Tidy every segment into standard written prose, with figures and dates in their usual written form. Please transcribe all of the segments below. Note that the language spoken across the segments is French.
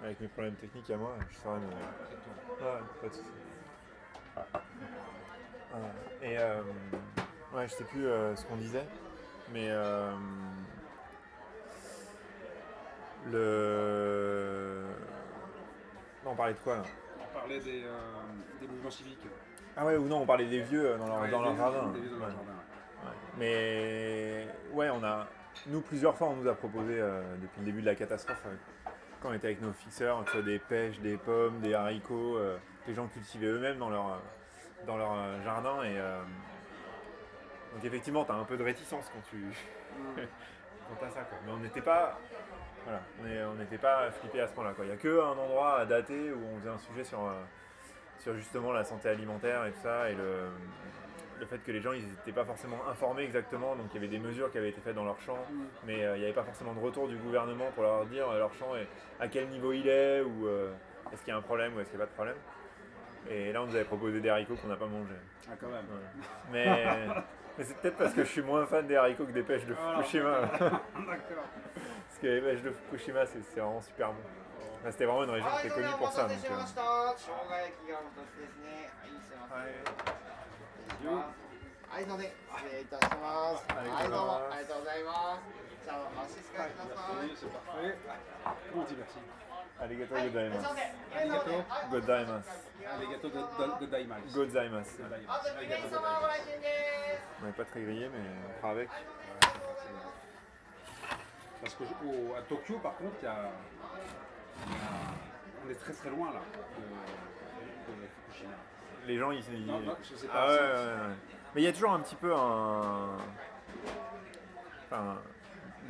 avec mes problèmes techniques à moi, je saurais me... Ouais, pas de soucis. Et ouais, je sais plus ce qu'on disait, mais le... Non, on parlait de quoi là? On parlait des mouvements civiques. Ah ouais, ou non, on parlait des vieux dans leur jardin. Des vieux dans leur Ouais. jardin. Ouais. Mais ouais, nous plusieurs fois, on nous a proposé depuis le début de la catastrophe, quand on était avec nos fixeurs, que ce soit des pêches, des pommes, des haricots, les gens cultivaient eux-mêmes dans leur jardin. Et donc effectivement, tu as un peu de réticence quand tu quand t'as ça, quoi. Mais on n'était pas, voilà, on n'était pas flippés à ce point-là, quoi. Il n'y a qu'un endroit à dater où on faisait un sujet sur justement la santé alimentaire et tout ça, et le fait que les gens ils n'étaient pas forcément informés exactement, donc il y avait des mesures qui avaient été faites dans leur champ, mais il n'y avait pas forcément de retour du gouvernement pour leur dire leur champ à quel niveau il est, ou est-ce qu'il y a un problème ou est-ce qu'il n'y a pas de problème. Et là on nous avait proposé des haricots qu'on n'a pas mangés. Ah, quand même. Ouais. Mais c'est peut-être parce que je suis moins fan des haricots que des pêches de Fukushima. D'accord. Parce que les pêches de Fukushima c'est vraiment super bon. Enfin, c'était vraiment une région qui était connue pour ça. Donc, Merci, c'est parfait. Comment on dit merci? Arigato gozaimasu. Arigato. Gozaimasu. Arigato godaimasu. Gozaimasu. Arigato godaimasu. On n'est pas très grillé, mais on fera avec. Parce qu'à Tokyo, par contre, on est très très loin là de Fukushima. Les gens, ils... Non, je sais pas. Ah ouais. Mais il y a toujours un petit peu un... Enfin,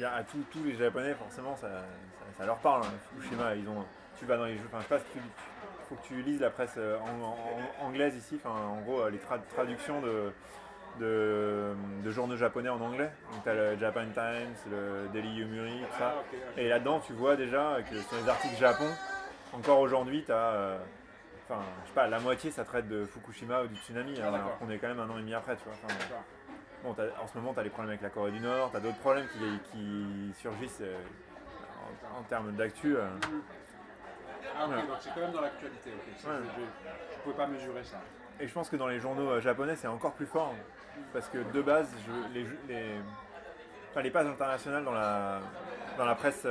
à tous les Japonais, forcément, ça leur parle, hein. Fukushima, tu vas dans les jeux... Enfin, je sais pas si faut que tu lises la presse anglaise ici, enfin, en gros, les traductions de journaux japonais en anglais. Donc tu as le Japan Times, le Daily Yomiuri, tout ça. Okay. Et là-dedans, tu vois déjà que sur les articles Japon, encore aujourd'hui, tu as... Enfin, je sais pas, la moitié ça traite de Fukushima ou du tsunami, alors qu'on est quand même 1 an et demi après, tu vois. Enfin, bon, en ce moment, tu as les problèmes avec la Corée du Nord, tu as d'autres problèmes qui surgissent en termes d'actu. Ah ok, donc c'est quand même dans l'actualité, ok. Je ne pouvais pas mesurer ça. Et je pense que dans les journaux japonais, c'est encore plus fort, parce que de base, les pages internationales dans la presse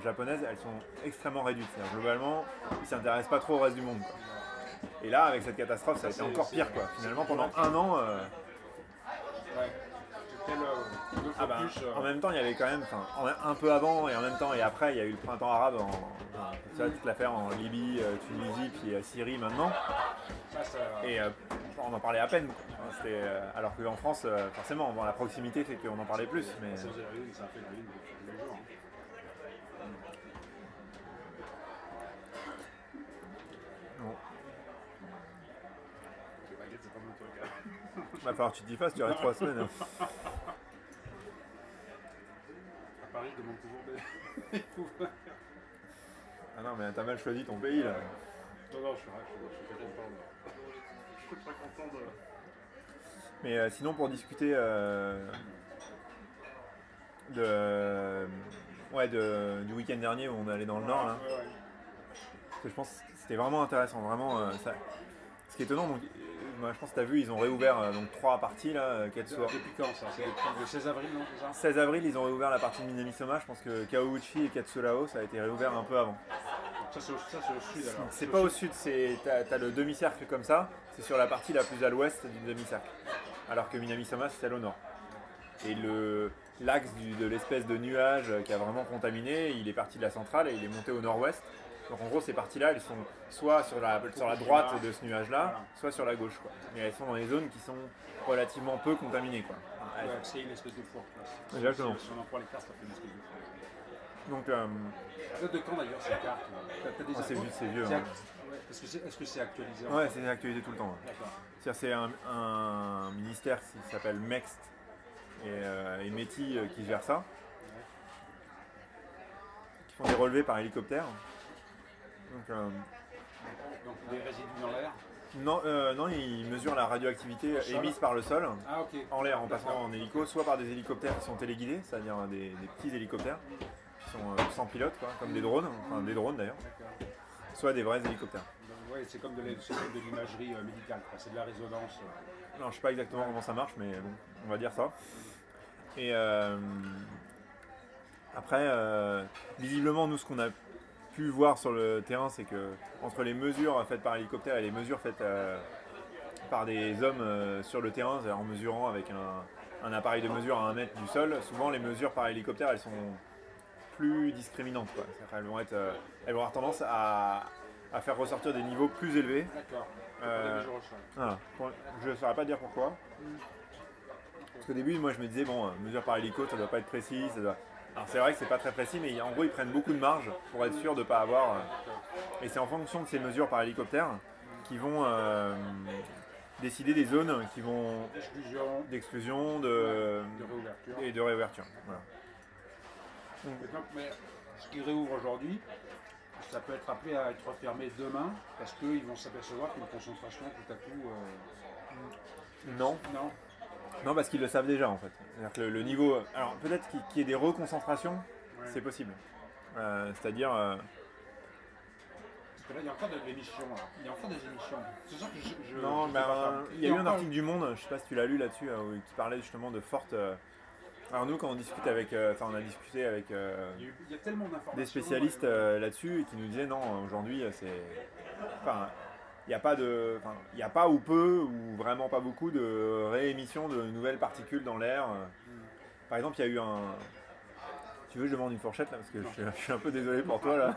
japonaise, elles sont extrêmement réduites. Globalement, ils ne s'intéressent pas trop au reste du monde, quoi. Et là, avec cette catastrophe, ça a été encore pire, quoi. Finalement, pendant 1 an... Ouais. En même temps, il y avait quand même, un peu avant et en même temps et après, il y a eu le printemps arabe, toute l'affaire en Libye, Tunisie, puis Syrie maintenant. Et on en parlait à peine. Alors qu'en France, forcément, la proximité fait qu'on en parlait plus. Mais... Ça a fait la une tous les jours. Bon. Les baguettes, c'est pas mon truc. Va falloir que tu t'y fasses, tu restes 3 semaines. À Paris, je demande toujours des... Ah non, mais t'as mal choisi ton pays là. Non, je suis très content. Je suis très content de... Mais sinon, pour discuter du week-end dernier où on est allé dans le Nord, là, parce que je pense que c'était vraiment intéressant. Vraiment, ce qui est étonnant, donc, moi, je pense que tu as vu, ils ont réouvert donc 3 parties là, Depuis quand ça? C'est depuis le 16 avril, non, c'est ça? 16 avril, ils ont réouvert la partie de Minamisoma. Je pense que Kaouchi et Katsurao, ça a été réouvert un peu avant. Ça, c'est au sud alors. C'est pas au sud, t'as le demi-cercle comme ça, c'est sur la partie la plus à l'ouest du demi-cercle. Alors que Minamisoma, c'est celle au nord. Et l'axe de l'espèce de nuage qui a vraiment contaminé, il est parti de la centrale et il est monté au nord-ouest. Donc en gros, ces parties-là, elles sont soit sur la droite de ce nuage-là, soit sur la gauche, quoi. Mais elles sont dans les zones qui sont relativement peu contaminées, quoi. Ouais, c'est une espèce de four. Exactement. Si on en prend les cartes, ça fait une espèce de four. Donc, de quand d'ailleurs ces cartes? C'est vieux. Hein. Est-ce que c'est actualisé? Ouais, c'est actualisé tout le temps. D'accord. C'est un ministère qui s'appelle MEXT et METI qui gère ça. Qui font des relevés par hélicoptère. Donc des résidus dans l'air? Non, ils mesurent la radioactivité émise par le sol, okay. En l'air en passant en hélico, soit par des hélicoptères qui sont téléguidés, c'est-à-dire des petits hélicoptères, qui sont sans pilote, quoi, comme des drones, enfin des drones d'ailleurs, D'accord. soit des vrais hélicoptères. Donc, ouais, c'est comme de l'imagerie médicale, quoi. C'est de la résonance. Non, je sais pas exactement comment ça marche, mais bon, on va dire ça. Et après, visiblement, nous, ce qu'on a pu voir sur le terrain, c'est que entre les mesures faites par hélicoptère et les mesures faites par des hommes sur le terrain, c'est-à-dire en mesurant avec un appareil de mesure à 1 mètre du sol, souvent les mesures par hélicoptère, elles sont plus discriminantes, quoi. Elles vont avoir tendance à faire ressortir des niveaux plus élevés. D'accord. Voilà. Je ne saurais pas dire pourquoi. Parce qu'au début, moi je me disais, bon, mesure par hélico, ça doit pas être précis. Alors c'est vrai que c'est pas très précis, mais en gros ils prennent beaucoup de marge pour être sûr de ne pas avoir. Et c'est en fonction de ces mesures par hélicoptère qui vont décider des zones qui vont d'exclusion, de réouverture. Et de réouverture. Voilà. Donc, mais ce qui réouvre aujourd'hui, ça peut être appelé à être refermé demain parce qu'ils vont s'apercevoir qu'une concentration tout à coup. Non. Non. Non, parce qu'ils le savent déjà en fait. C'est-à-dire que le niveau. Alors peut-être qu'il y ait des reconcentrations, ouais. C'est possible. C'est-à-dire. Parce que là, il y a encore des émissions. Il y a encore des émissions. C'est ça que je non, il y a eu un article du Monde, je sais pas si tu l'as lu là-dessus, qui parlait justement de fortes. Alors nous, quand on discute avec. On a discuté avec il y a tellement d'informations, des spécialistes là-dessus et qui nous disaient non, aujourd'hui, c'est. Enfin, il n'y a pas ou peu ou vraiment pas beaucoup de réémission de nouvelles particules dans l'air. Par exemple, il y a eu un. Tu veux que je demande une fourchette là parce que je suis un peu désolé pour toi là.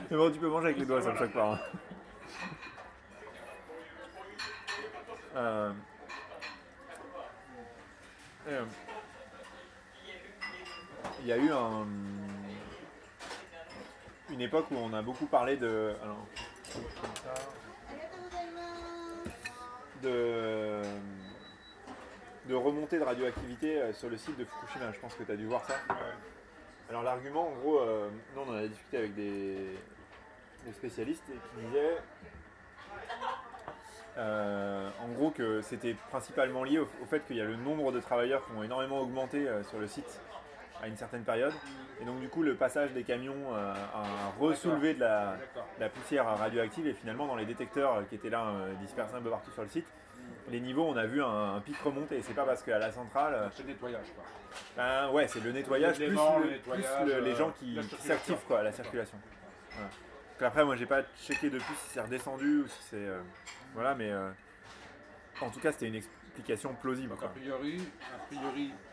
Mais bon, tu peux manger avec les doigts, ça me choque pas. Il y a eu une époque où on a beaucoup parlé de. Alors, de remontée de radioactivité sur le site de Fukushima. Je pense que tu as dû voir ça. Ouais. Alors l'argument, en gros, nous on en a discuté avec des spécialistes qui disaient en gros que c'était principalement lié au fait qu'il y a le nombre de travailleurs qui ont énormément augmenté sur le site à une certaine période. Et donc du coup le passage des camions a ressoulevé de la poussière radioactive et finalement dans les détecteurs qui étaient là dispersés un peu partout sur le site, les niveaux on a vu un pic remonter et c'est pas parce qu'à la centrale... c'est le nettoyage quoi. Ouais, c'est le nettoyage plus les gens qui s'activent quoi, la circulation. Voilà. Donc après moi j'ai pas checké depuis si c'est redescendu ou si c'est... voilà mais en tout cas c'était une explication plausible. Donc, a priori,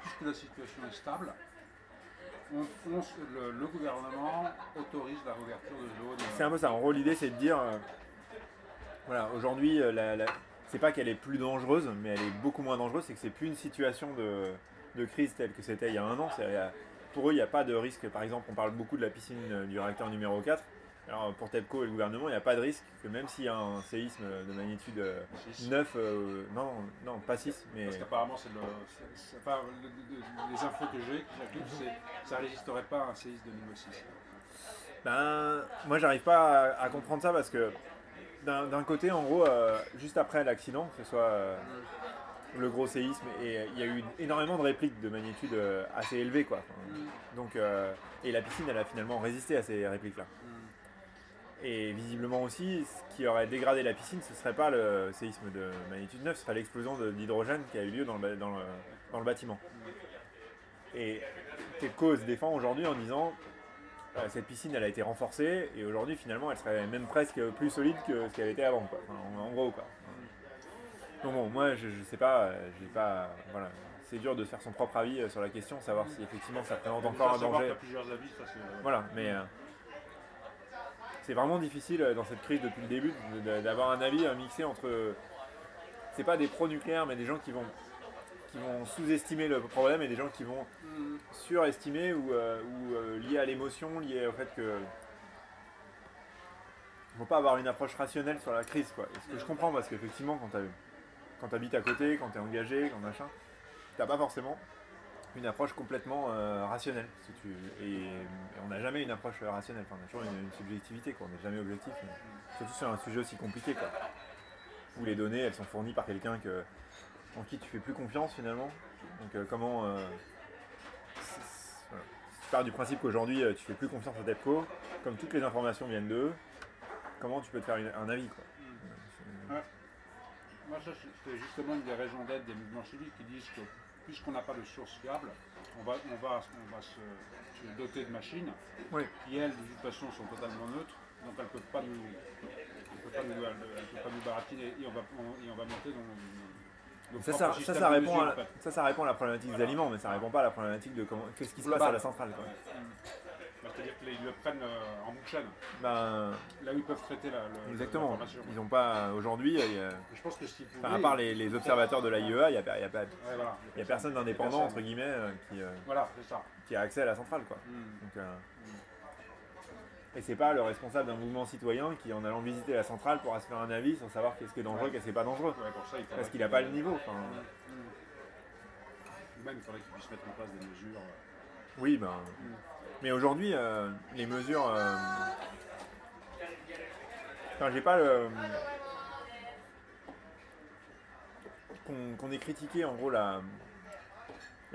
puisque la situation est stable, le gouvernement autorise la réouverture de zones. C'est un peu ça. En gros, l'idée, c'est de dire voilà, aujourd'hui, c'est pas qu'elle est plus dangereuse, mais elle est beaucoup moins dangereuse. C'est que c'est plus une situation de crise telle que c'était il y a 1 an. Pour eux, il n'y a pas de risque. Par exemple, on parle beaucoup de la piscine du réacteur numéro 4. Alors, pour TEPCO et le gouvernement, il n'y a pas de risque que même s'il y a un séisme de magnitude 9, non, pas 6, mais... Parce qu'apparemment, les infos que j'ai, ça ne résisterait pas à un séisme de niveau 6. Moi, j'arrive pas à comprendre ça parce que d'un côté, en gros, juste après l'accident, que ce soit le gros séisme, et il y a eu énormément de répliques de magnitude assez élevée, quoi. Donc, et la piscine, elle a finalement résisté à ces répliques-là. Et visiblement aussi, ce qui aurait dégradé la piscine, ce ne serait pas le séisme de magnitude 9, ce serait l'explosion d'hydrogène qui a eu lieu dans le bâtiment. Et TEPCO se défend aujourd'hui en disant cette piscine elle a été renforcée et aujourd'hui finalement elle serait même presque plus solide que ce qu'elle était avant, quoi. Enfin, en gros quoi. Donc bon, moi je sais pas, voilà. C'est dur de faire son propre avis sur la question, savoir si effectivement ça présente encore un danger. Plusieurs avis, ça, voilà, mais c'est vraiment difficile dans cette crise depuis le début d'avoir un avis mixé entre. C'est pas des pro-nucléaires, mais des gens qui vont sous-estimer le problème et des gens qui vont surestimer ou liés à l'émotion, liés au fait que. Il ne faut pas avoir une approche rationnelle sur la crise, quoi. Et ce que je comprends, parce qu'effectivement, quand tu habites à côté, quand tu es engagé, quand machin, tu n'as pas forcément une approche complètement rationnelle. Et on n'a jamais une approche rationnelle, enfin, on a toujours une subjectivité, quoi. On n'est jamais objectif, surtout sur un sujet aussi compliqué, quoi. Où les données elles sont fournies par quelqu'un en qui tu fais plus confiance finalement. Donc comment voilà. Si pars du principe qu'aujourd'hui tu fais plus confiance à TEPCO, comme toutes les informations viennent d'eux, comment tu peux te faire un avis quoi. Ouais. Moi, ça, c'est justement une des raisons d'être des mouvements civiques qui disent que puisqu'on n'a pas de source fiable, on va se doter de machines Oui. qui, elles, de toute façon, sont totalement neutres, donc elles ne peuvent pas nous baratiner et on va monter dans nos propres systèmes de mesure, en fait. Ça répond à la problématique des aliments, mais ça répond pas à la problématique de qu'est-ce qui se passe à la centrale. Quoi. C'est-à-dire qu'ils le prennent en bout de chaîne. Ben, là où ils peuvent traiter exactement. l'information. Ils n'ont pas aujourd'hui. Je pense que ce à part les observateurs de l'AIEA, il n'y a, voilà, personne d'indépendant entre guillemets voilà, c'est ça. qui a accès à la centrale. Quoi. Donc, et c'est pas le responsable d'un mouvement citoyen qui, en allant visiter la centrale, pourra se faire un avis sur savoir qu'est-ce qui est dangereux, qu'est-ce qui n'est pas dangereux. Pour ça, parce qu'il n'a pas le niveau. Même il faudrait qu'il puisse mettre en place des mesures. Oui, ben. Mais aujourd'hui, les mesures. Enfin, j'ai pas le. Qu'on ait critiqué en gros la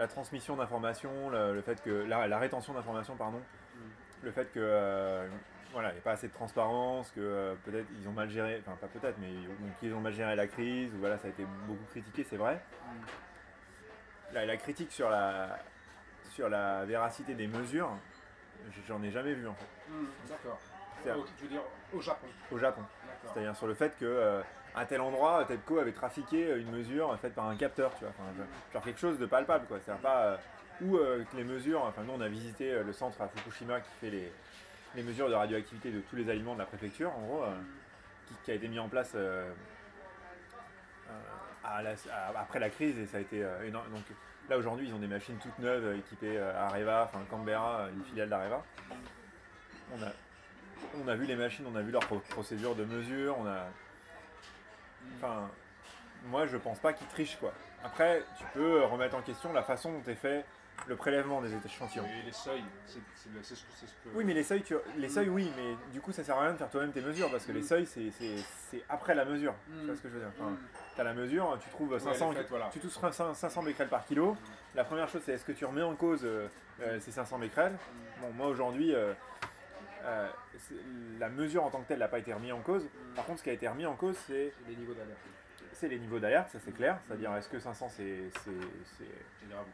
transmission d'informations, le fait que. La rétention d'informations, pardon. Le fait que. Voilà, il n'y a pas assez de transparence, que peut-être ils ont mal géré, enfin pas peut-être, mais qu'ils ont mal géré la crise, ou voilà, ça a été beaucoup critiqué, c'est vrai. La critique sur la véracité des mesures, j'en ai jamais vu en fait. D'accord. Tu veux dire au Japon. Au Japon. C'est-à-dire sur le fait que à tel endroit, TEPCO avait trafiqué une mesure faite par un capteur, tu vois. Genre quelque chose de palpable, quoi. C'est-à-dire pas où les mesures. Enfin, nous on a visité le centre à Fukushima qui fait les mesures de radioactivité de tous les aliments de la préfecture, en gros, qui a été mis en place après la crise et ça a été énorme. Donc là aujourd'hui ils ont des machines toutes neuves équipées Areva, enfin Canberra, une filiale d'Areva. On a vu les machines, on a vu leur procédure de mesure, enfin moi je pense pas qu'ils trichent quoi. Après tu peux remettre en question la façon dont est fait le prélèvement des échantillons. Et les seuils, c'est ce que... Oui, mais les seuils, oui, mais du coup, ça sert à rien de faire toi-même tes mesures parce que les seuils, c'est après la mesure. Tu vois ce que je veux dire. Enfin, tu as la mesure, tu trouves 500, tu touches 500 becquerels par kilo. La première chose, c'est est-ce que tu remets en cause ces 500 becquerels. Bon, moi aujourd'hui, la mesure en tant que telle n'a pas été remise en cause. Par contre, ce qui a été remis en cause, c'est les niveaux d'alerte. C'est les niveaux d'alerte, ça c'est clair. C'est-à-dire, est-ce que 500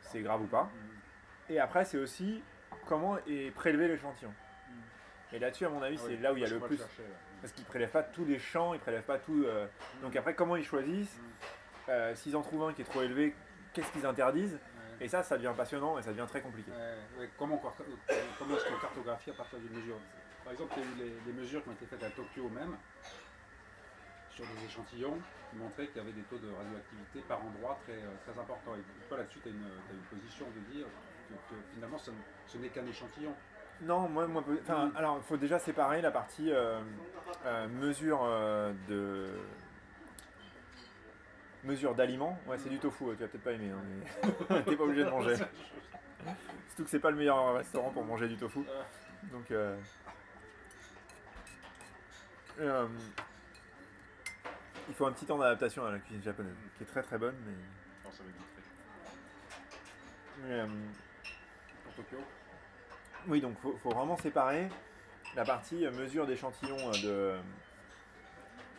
c'est grave ou pas. Et après, c'est aussi comment est prélevé l'échantillon. Et là-dessus, à mon avis, c'est là où il y a le plus. Parce qu'ils ne prélèvent pas tous les champs, ils ne prélèvent pas tout. Donc après, comment ils choisissent s'ils en trouvent un qui est trop élevé, qu'est-ce qu'ils interdisent. Et ça devient passionnant et ça devient très compliqué. Comment est-ce qu'on cartographie à partir d'une mesure? Par exemple, il y a eu les mesures qui ont été faites à Tokyo même, sur des échantillons, qui montraient qu'il y avait des taux de radioactivité par endroit très, très importants. Et toi, là-dessus, tu as une position de dire que finalement, ce n'est qu'un échantillon. Non, alors il faut déjà séparer la partie mesure d'aliments. Ouais, c'est du tofu, tu vas peut-être pas aimer, hein, mais t'es pas obligé de manger. Surtout que c'est pas le meilleur restaurant pour manger du tofu. Donc, il faut un petit temps d'adaptation à la cuisine japonaise, qui est très très bonne, mais. Non, ça va Mais, pour Tokyo. Oui, donc faut vraiment séparer la partie mesure d'échantillons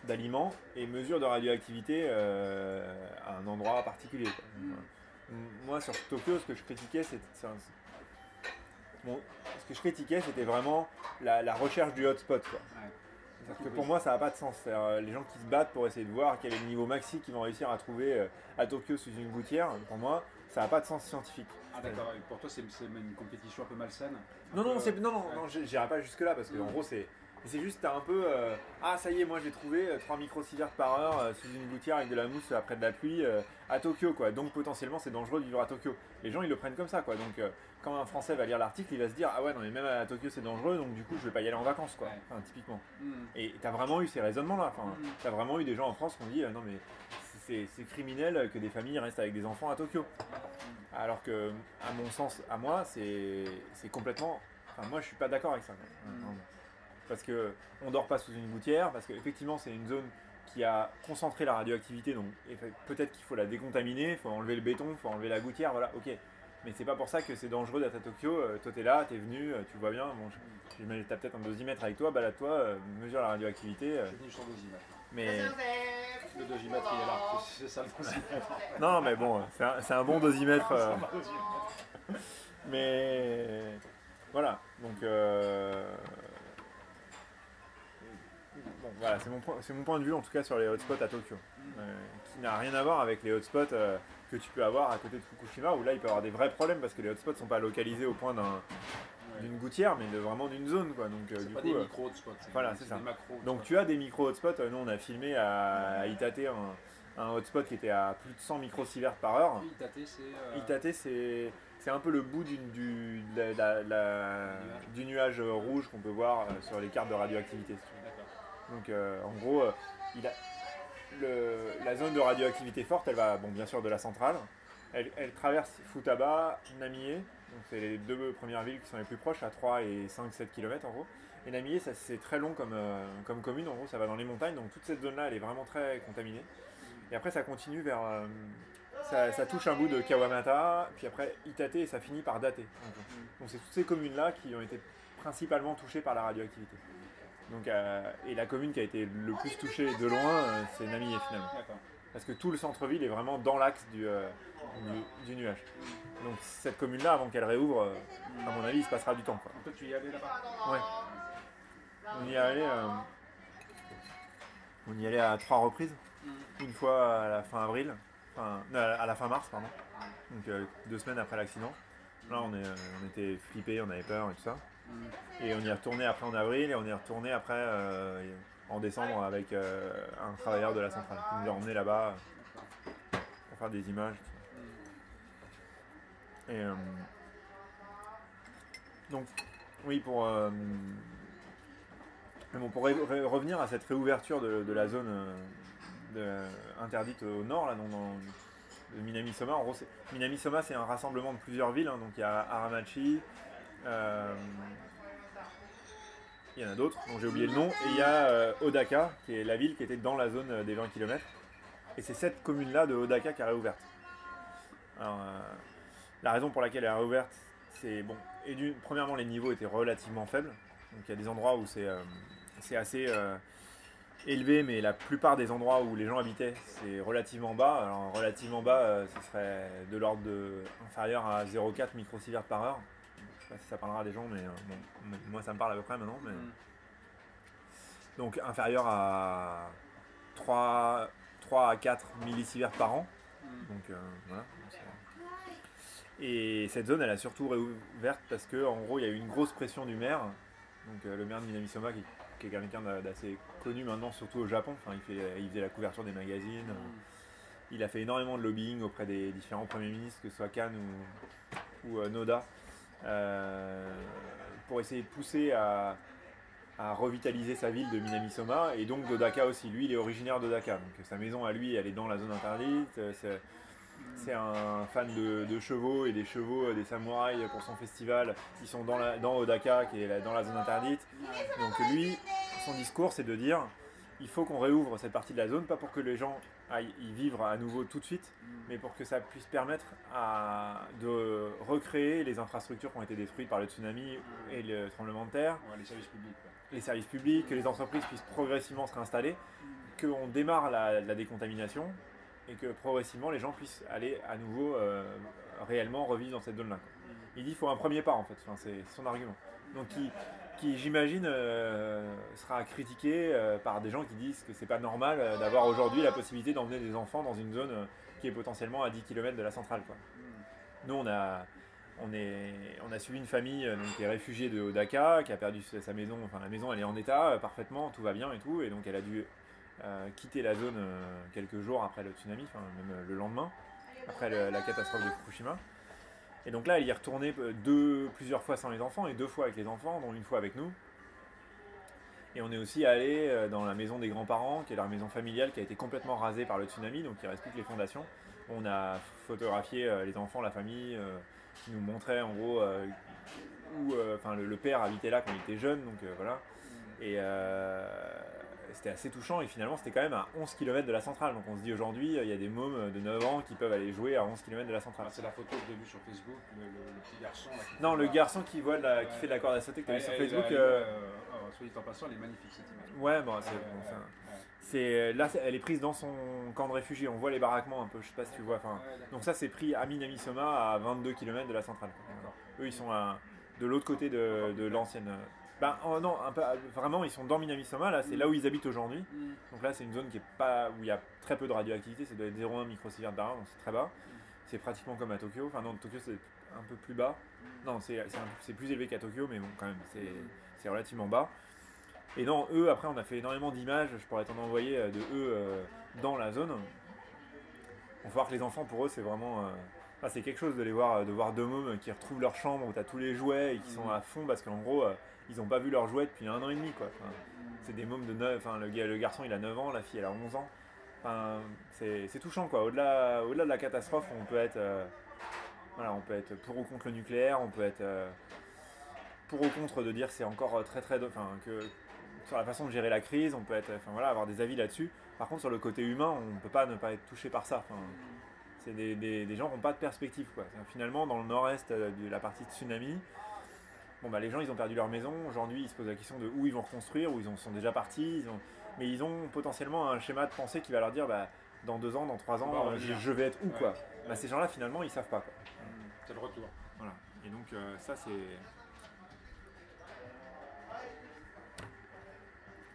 d'aliments et mesure de radioactivité à un endroit particulier. Moi, sur Tokyo, ce que je critiquais, c'était vraiment la recherche du hotspot. Quoi. Parce que pour moi, ça n'a pas de sens. Les gens qui se battent pour essayer de voir quel est le niveau maxi qu'ils vont réussir à trouver à Tokyo sous une gouttière, pour moi, ça n'a pas de sens scientifique. Ah d'accord, et pour toi c'est une compétition un peu malsaine? Non, j'irai pas jusque là parce que en gros c'est juste t'as un peu ah ça y est, moi j'ai trouvé 3 microsieverts par heure sous une gouttière avec de la mousse après de la pluie à Tokyo quoi. Donc potentiellement c'est dangereux de vivre à Tokyo. Les gens ils le prennent comme ça quoi. Donc quand un Français va lire l'article, il va se dire ah ouais non mais même à Tokyo c'est dangereux donc du coup je vais pas y aller en vacances quoi. Enfin typiquement. Et t'as vraiment eu ces raisonnements là. Enfin, t'as vraiment eu des gens en France qui ont dit non mais c'est criminel que des familles restent avec des enfants à Tokyo. Alors que, à mon sens, à moi, c'est complètement. Enfin, moi, je suis pas d'accord avec ça. Parce que on dort pas sous une gouttière, parce qu'effectivement, c'est une zone qui a concentré la radioactivité, donc peut-être qu'il faut la décontaminer, il faut enlever le béton, il faut enlever la gouttière, voilà, ok. Mais c'est pas pour ça que c'est dangereux d'être à Tokyo. Toi, t'es là, t'es venu, tu vois bien. Bon, t'as peut-être un dosimètre avec toi, balade-toi, mesure la radioactivité. Je suis venu sur dosimètre. Mais Le dosimètre, il est là. C'est ça le dosimètre. non, mais bon, c'est un bon dosimètre. Mais voilà, donc bon, voilà, c'est mon point de vue en tout cas sur les hotspots à Tokyo, qui n'a rien à voir avec les hotspots que tu peux avoir à côté de Fukushima, où là il peut y avoir des vrais problèmes parce que les hotspots ne sont pas localisés au point d'une gouttière, mais vraiment d'une zone, quoi. Donc c'est du pas coup, des micro-hotspots, voilà, c'est ça. des macro-hotspots. Donc tu as des micro-hotspots. Nous on a filmé à Itate un hotspot qui était à plus de 100 microsieverts par heure. Itate, c'est un peu le bout du nuage rouge qu'on peut voir sur les cartes de radioactivité. Si tu veux. Donc en gros, la zone de radioactivité forte, elle va bien sûr de la centrale. Elle traverse Futaba, Namie, donc c'est les deux premières villes qui sont les plus proches, à 3 et 5-7 km en gros. Et Namie, c'est très long comme commune, en gros, ça va dans les montagnes, donc toute cette zone-là, elle est vraiment très contaminée. Et après, ça continue vers. Ça touche un bout de Kawamata, puis après Itate, et ça finit par Date. Donc c'est toutes ces communes-là qui ont été principalement touchées par la radioactivité. Donc, et la commune qui a été le plus touchée de loin, c'est Namie finalement. Parce que tout le centre-ville est vraiment dans l'axe du nuage. Donc cette commune-là, avant qu'elle réouvre, à mon avis, il se passera du temps, quoi. Toi, tu y es allé là-bas? Ouais. On y allait à 3 reprises. Une fois à la fin avril, à la fin mars, pardon. Donc 2 semaines après l'accident. Là, on était flippés, on avait peur et tout ça. Et on y est retourné après en avril, et on y est retourné après en décembre avec un travailleur de la centrale qui nous a emmenés là-bas pour faire des images. Et donc, oui, pour revenir à cette réouverture de la zone interdite au nord, là, de Minamisoma. En gros, Minamisoma, c'est un rassemblement de plusieurs villes. Donc il y a Aramachi, il y en a d'autres dont j'ai oublié le nom, et il y a Odaka, qui est la ville qui était dans la zone des 20 km. Et c'est cette commune-là de Odaka qui a réouverte. Alors, la raison pour laquelle elle a réouverte, c'est bon. Et premièrement, les niveaux étaient relativement faibles. Donc il y a des endroits où c'est assez élevé, mais la plupart des endroits où les gens habitaient, c'est relativement bas. Alors relativement bas, ce serait de l'ordre inférieur à 0,4 microsieverts par heure. Je sais pas si ça parlera à des gens, mais bon, moi ça me parle à peu près maintenant. Mais... Donc inférieur à 3 à 4 millisieverts par an. Donc voilà. Et cette zone, elle a surtout réouverte parce qu'en gros, il y a eu une grosse pression du maire. Donc le maire de Minamisoma, qui est quelqu'un d'assez connu maintenant, surtout au Japon. Enfin, il faisait la couverture des magazines. Il a fait énormément de lobbying auprès des différents premiers ministres, que ce soit Kan ou Noda, pour essayer de pousser à revitaliser sa ville de Minamisoma, et donc d'Odaka aussi. Lui, il est originaire d'Odaka, donc sa maison à lui, elle est dans la zone interdite. C'est un fan de chevaux, et des chevaux des samouraïs pour son festival. Ils sont dans Odaka, qui est dans la zone interdite. Donc lui, son discours, c'est de dire il faut qu'on réouvre cette partie de la zone, pas pour que les gens aillent y vivre à nouveau tout de suite, mais pour que ça puisse permettre de recréer les infrastructures qui ont été détruites par le tsunami et le tremblement de terre. Ouais, les services publics. Ouais. Les services publics, que les entreprises puissent progressivement se réinstaller, qu'on démarre la décontamination, et que progressivement les gens puissent aller à nouveau réellement revivre dans cette zone-là. Il dit qu'il faut un premier pas en fait, enfin, c'est son argument. Donc qui j'imagine sera critiqué par des gens qui disent que c'est pas normal d'avoir aujourd'hui la possibilité d'emmener des enfants dans une zone qui est potentiellement à 10 km de la centrale, quoi. Nous on a suivi une famille donc, qui est réfugiée de Odaka, qui a perdu sa maison, enfin la maison elle est en état parfaitement, tout va bien et tout, et donc elle a dû quitter la zone quelques jours après le tsunami, enfin même le lendemain, après la catastrophe de Fukushima. Et donc là, elle y est retournée plusieurs fois sans les enfants, et 2 fois avec les enfants, dont une fois avec nous. Et on est aussi allé dans la maison des grands-parents, qui est leur maison familiale, qui a été complètement rasée par le tsunami, donc il ne reste plus que les fondations. On a photographié les enfants, la famille, qui nous montraient en gros où le père habitait là quand il était jeune, donc voilà. Et c'était assez touchant et finalement c'était quand même à 11 km de la centrale. Donc on se dit aujourd'hui, il y a des mômes de 9 ans qui peuvent aller jouer à 11 km de la centrale. Ah, c'est la photo que j'ai vue sur Facebook, le petit garçon. Là, non, le garçon qui, voit qui fait de la corde à sauter que tu as vu sur Facebook. Soit dit en passant, elle est magnifique cette image. Ouais, bon, là, elle est prise dans son camp de réfugiés. On voit les baraquements un peu, je sais pas si tu vois. Donc ça, c'est pris à Minamisoma, à 22 km de la centrale. Eux, ils sont de l'autre côté de l'ancienne. Non, vraiment, ils sont dans Minamisoma. Là, c'est là où ils habitent aujourd'hui. Donc là, c'est une zone qui est pas, où il y a très peu de radioactivité. Ça doit être 0,1 microsievert par an, donc c'est très bas. C'est pratiquement comme à Tokyo. Enfin non, Tokyo, c'est un peu plus bas. Non, c'est plus élevé qu'à Tokyo, mais bon, quand même, c'est relativement bas. Et non, eux, après, on a fait énormément d'images, je pourrais t'en envoyer, de eux dans la zone. On va voir que les enfants, pour eux, c'est vraiment... c'est quelque chose de voir deux mômes qui retrouvent leur chambre où tu as tous les jouets et qui sont à fond parce qu'en gros, ils n'ont pas vu leurs jouets depuis 1 an et demi, quoi. C'est des mômes de 9... le garçon, il a 9 ans, la fille, elle a 11 ans. C'est touchant, quoi. Au-delà de la catastrophe, on peut être... on peut être pour ou contre le nucléaire, on peut être... pour ou contre de dire c'est encore très très... que sur la façon de gérer la crise, on peut être, avoir des avis là-dessus. Par contre, sur le côté humain, on ne peut pas ne pas être touché par ça. C'est des gens qui n'ont pas de perspective, quoi. Finalement, dans le nord-est de la partie de tsunami, les gens, ils ont perdu leur maison. Aujourd'hui, ils se posent la question de où ils vont reconstruire, où ils sont déjà partis. Mais ils ont potentiellement un schéma de pensée qui va leur dire, dans 2 ans, dans 3 ans, je vais être où, quoi. Ces gens-là, finalement, ils ne savent pas, quoi. C'est le retour. Voilà. Et donc, ça, c'est...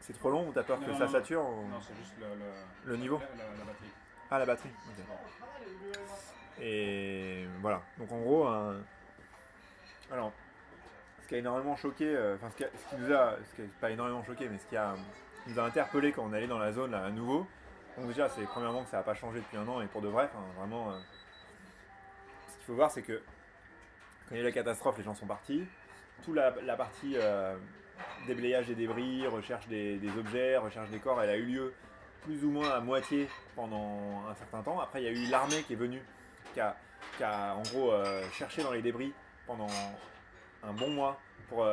C'est trop long ou t'as peur que ça sature Non, c'est juste le niveau. La batterie. Ah, la batterie. Okay. Et voilà. Donc en gros, alors, ce qui a énormément choqué, ce qui nous a pas énormément choqué, mais ce qui nous a interpellé quand on est allé dans la zone là à nouveau. Donc déjà, c'est premièrement que ça n'a pas changé depuis 1 an et pour de vrai, vraiment. Ce qu'il faut voir, c'est que quand il y a eu la catastrophe, les gens sont partis. Toute la partie déblayage des débris, recherche des objets, recherche des corps, elle a eu lieu plus ou moins à moitié pendant un certain temps. Après, il y a eu l'armée qui est venue, qui a en gros cherché dans les débris pendant un bon mois pour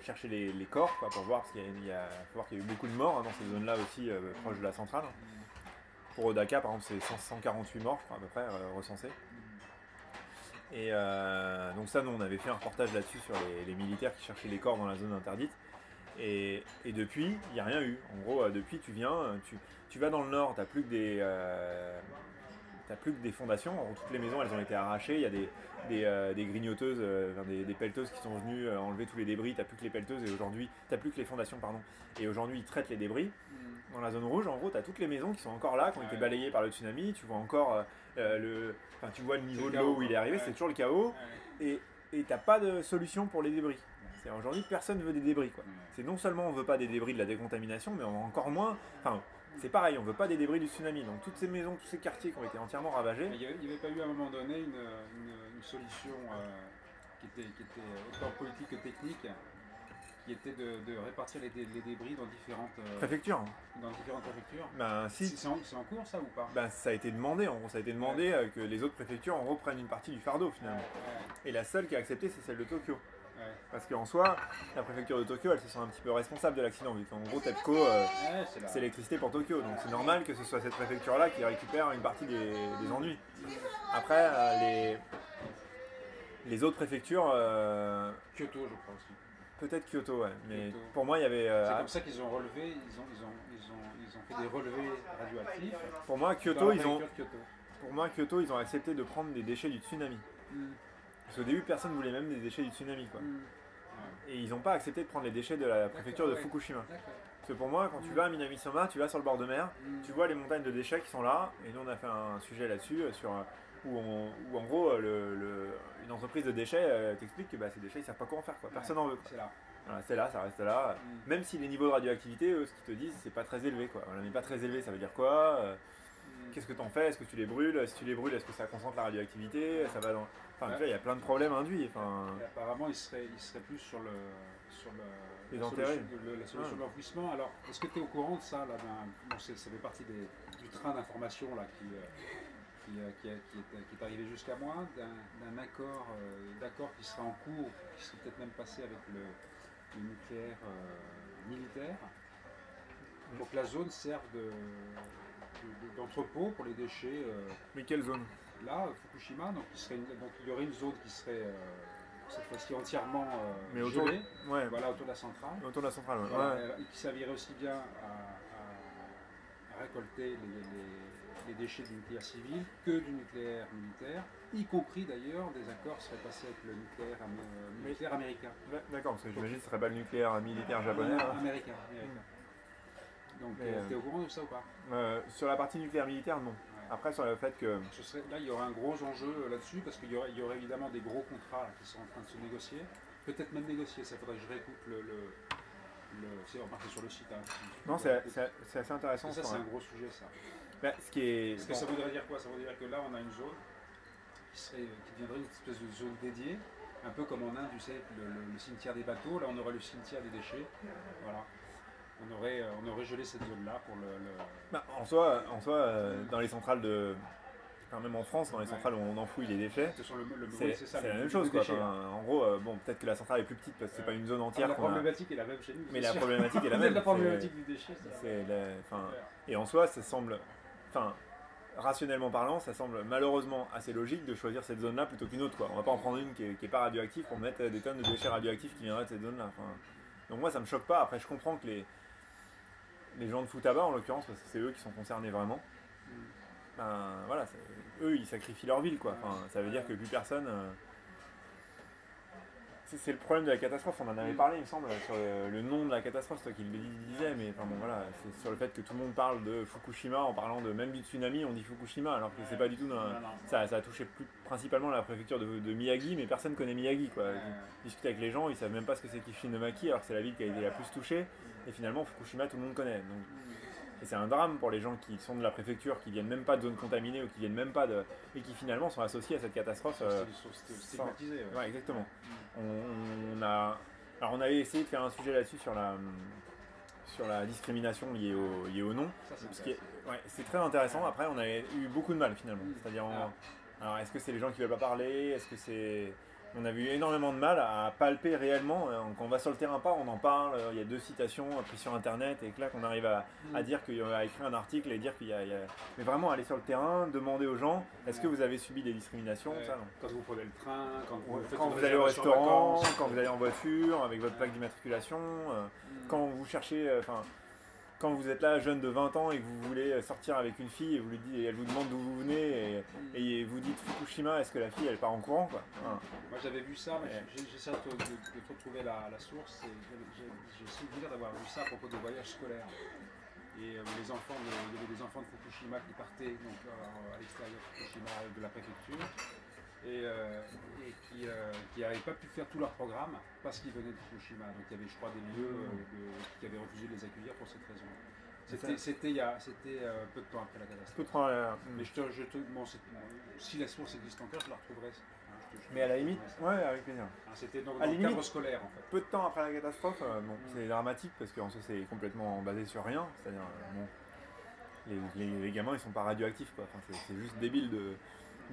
chercher les corps, quoi, pour voir, parce qu'il faut voir qu'il y a eu beaucoup de morts dans ces zones-là aussi, proches de la centrale. Pour Odaka, par exemple, c'est 148 morts, je crois, à peu près, recensés. Et donc ça, nous, on avait fait un reportage là-dessus sur les militaires qui cherchaient les corps dans la zone interdite. Et depuis, il n'y a rien eu. En gros, depuis, tu viens, tu vas dans le nord, tu n'as plus que des fondations. En gros, toutes les maisons, elles ont été arrachées. Il y a des grignoteuses, des pelleteuses qui sont venues enlever tous les débris. Tu n'as plus que les pelleteuses et aujourd'hui, tu n'as plus que les fondations, pardon. Et aujourd'hui, ils traitent les débris. Dans la zone rouge, en gros, tu as toutes les maisons qui sont encore là, qui ont été balayées par le tsunami. Tu vois encore tu vois le niveau de l'eau où il est arrivé, c'est toujours le chaos. Et tu n'as pas de solution pour les débris. Aujourd'hui, personne ne veut des débris, quoi. C'est non seulement on ne veut pas des débris de la décontamination, mais on a encore moins... c'est pareil, on ne veut pas des débris du tsunami. Donc toutes ces maisons, tous ces quartiers qui ont été entièrement ravagés... Il n'y avait pas eu à un moment donné une solution qui était autant politique que technique, qui était de répartir les débris dans différentes préfectures. Dans différentes préfectures. Si. C'est en cours, ça, ou pas? Ça a été demandé, en gros. Ça a été demandé que les autres préfectures, en gros, prennent une partie du fardeau, finalement. Et la seule qui a accepté, c'est celle de Tokyo. Parce qu'en soi, la préfecture de Tokyo, elle se sent un petit peu responsable de l'accident, vu qu'en gros, TEPCO, c'est l'électricité pour Tokyo. Donc c'est normal que ce soit cette préfecture-là qui récupère une partie des ennuis. Après, les autres préfectures... Kyoto, je crois aussi. Peut-être Kyoto, ouais. Mais Kyoto. Pour moi, il y avait... c'est comme ça qu'ils ont relevé, ils ont fait des relevés radioactifs. Pour moi, Kyoto, ils ont accepté de prendre des déchets du tsunami. Parce qu'au début, personne ne voulait même des déchets du tsunami, quoi. Et ils n'ont pas accepté de prendre les déchets de la préfecture de Fukushima. Parce que pour moi, quand tu vas à Minamisoma, tu vas sur le bord de mer, tu vois les montagnes de déchets qui sont là. Et nous, on a fait un sujet là-dessus, où en gros, une entreprise de déchets t'explique que ces déchets, ils ne savent pas quoi en faire, quoi. Personne n'en veut, quoi. C'est là. Voilà, c'est là, ça reste là. Même si les niveaux de radioactivité, eux, ce qu'ils te disent, c'est pas très élevé, quoi. Voilà, mais pas très élevé, ça veut dire quoi Qu'est-ce que t'en fais? Est-ce que tu les brûles? Si tu les brûles, est-ce que ça concentre la radioactivité? Ça va dans... il y a plein de problèmes induits. Et apparemment, il serait plus sur les la enterrer. solution de l'enfouissement. Alors, est-ce que tu es au courant de ça là, ça fait partie du train d'information là, qui est arrivé jusqu'à moi, d'un accord qui sera en cours, qui serait peut-être même passé avec le nucléaire militaire. pour que la zone serve d'entrepôt pour les déchets. Mais quelle zone? Là, Fukushima, donc il y aurait une zone qui serait cette fois-ci entièrement Mais autour, gelée, ouais, voilà, autour de la centrale. autour de la centrale, ouais. Voilà, Ouais. et qui servirait aussi bien à récolter les déchets du nucléaire civil que du nucléaire militaire, y compris d'ailleurs des accords seraient passés avec le nucléaire américain. D'accord, parce que j'imagine que ce serait pas le nucléaire militaire japonais. Hein. Américain. Donc t'es au courant de ça ou pas? Sur la partie nucléaire militaire, non. Ouais. Après, sur le fait que. Là, il y aurait un gros enjeu là-dessus parce qu'il y aurait évidemment des gros contrats là, qui sont en train de se négocier. Peut-être même négocier, ça faudrait que je réécoute c'est remarqué sur le site. Hein, Non, c'est assez intéressant. Ça, c'est un gros sujet, ça. Bah, ce qui est. Parce que ça voudrait dire quoi? Ça voudrait dire que là, on a une zone qui deviendrait une espèce de zone dédiée, un peu comme en Inde, tu sais, le cimetière des bateaux. Là, on aurait le cimetière des déchets. Voilà. On aurait gelé cette zone-là pour Bah, en soi, dans les centrales de. Enfin, même en France, dans les centrales où on enfouit les déchets, c'est la même chose. Quoi. Enfin, en gros, bon, peut-être que la centrale est plus petite parce que c'est pas une zone entière. La problématique est la même chez nous. Mais la problématique est la même. La problématique du déchet, et en soi, ça semble. Enfin, rationnellement parlant, ça semble malheureusement assez logique de choisir cette zone-là plutôt qu'une autre. Quoi. On va pas en prendre une qui est pas radioactive pour mettre des tonnes de déchets radioactifs qui viendraient de cette zone-là. Enfin, donc moi, ça me choque pas. Après, je comprends que les gens de Futaba, en l'occurrence, parce que c'est eux qui sont concernés vraiment, ben voilà, eux ils sacrifient leur ville quoi. Enfin, ça veut dire que plus personne. C'est le problème de la catastrophe, on en avait parlé il me semble, sur le nom de la catastrophe, c'est toi qui le disais, mais enfin bon voilà, c'est sur le fait que tout le monde parle de Fukushima en parlant de même du tsunami, on dit Fukushima alors que c'est pas du tout. Ça a touché principalement la préfecture de Miyagi, mais personne connaît Miyagi quoi. Discuter avec les gens, ils savent même pas ce que c'est Kishinomaki alors que c'est la ville qui a été la plus touchée, et finalement Fukushima tout le monde connaît. Donc, et c'est un drame pour les gens qui sont de la préfecture, qui viennent même pas de zones contaminées ou qui viennent même pas de. Et qui finalement sont associés à cette catastrophe. Stigmatisés. Ouais, exactement. On avait essayé de faire un sujet là-dessus sur la discrimination liée au nom. C'est très intéressant. Après, on a eu beaucoup de mal finalement. C'est-à-dire, alors est-ce que c'est les gens qui veulent pas parler? Est-ce que c'est. On a eu énormément de mal à palper réellement. Quand on va sur le terrain, on en parle. Il y a 2 citations prises sur internet et que là qu'on arrive à dire qu'il a écrit un article et dire qu'il y a. Mais vraiment aller sur le terrain, demander aux gens est-ce que vous avez subi des discriminations ça, non. Quand vous prenez le train, quand vous allez au restaurant, quand vous allez en voiture avec votre plaque d'immatriculation, quand vous cherchez. Quand vous êtes là, jeune de 20 ans, et que vous voulez sortir avec une fille et elle vous demande d'où vous venez et vous dites Fukushima, est-ce que la fille elle part en courant quoi. Moi j'avais vu ça, mais j'essaie de retrouver la source. J'ai souvenir d'avoir vu ça à propos de voyages scolaires. Et il y avait des enfants de Fukushima qui partaient donc, à l'extérieur de Fukushima de la préfecture et qui n'avaient pas pu faire tout leur programme parce qu'ils venaient de Fukushima. Donc il y avait, je crois, des lieux qui avaient refusé de les accueillir pour cette raison. C'était peu de temps après la catastrophe. Mais si la source existe encore, je la retrouverai. Mais à la limite, ouais, avec plaisir. C'était dans le cadre scolaire en fait. Peu de temps après la catastrophe, c'est dramatique parce qu'en soi c'est complètement basé sur rien. C'est-à-dire, les gamins ils sont pas radioactifs quoi. Enfin, c'est juste débile de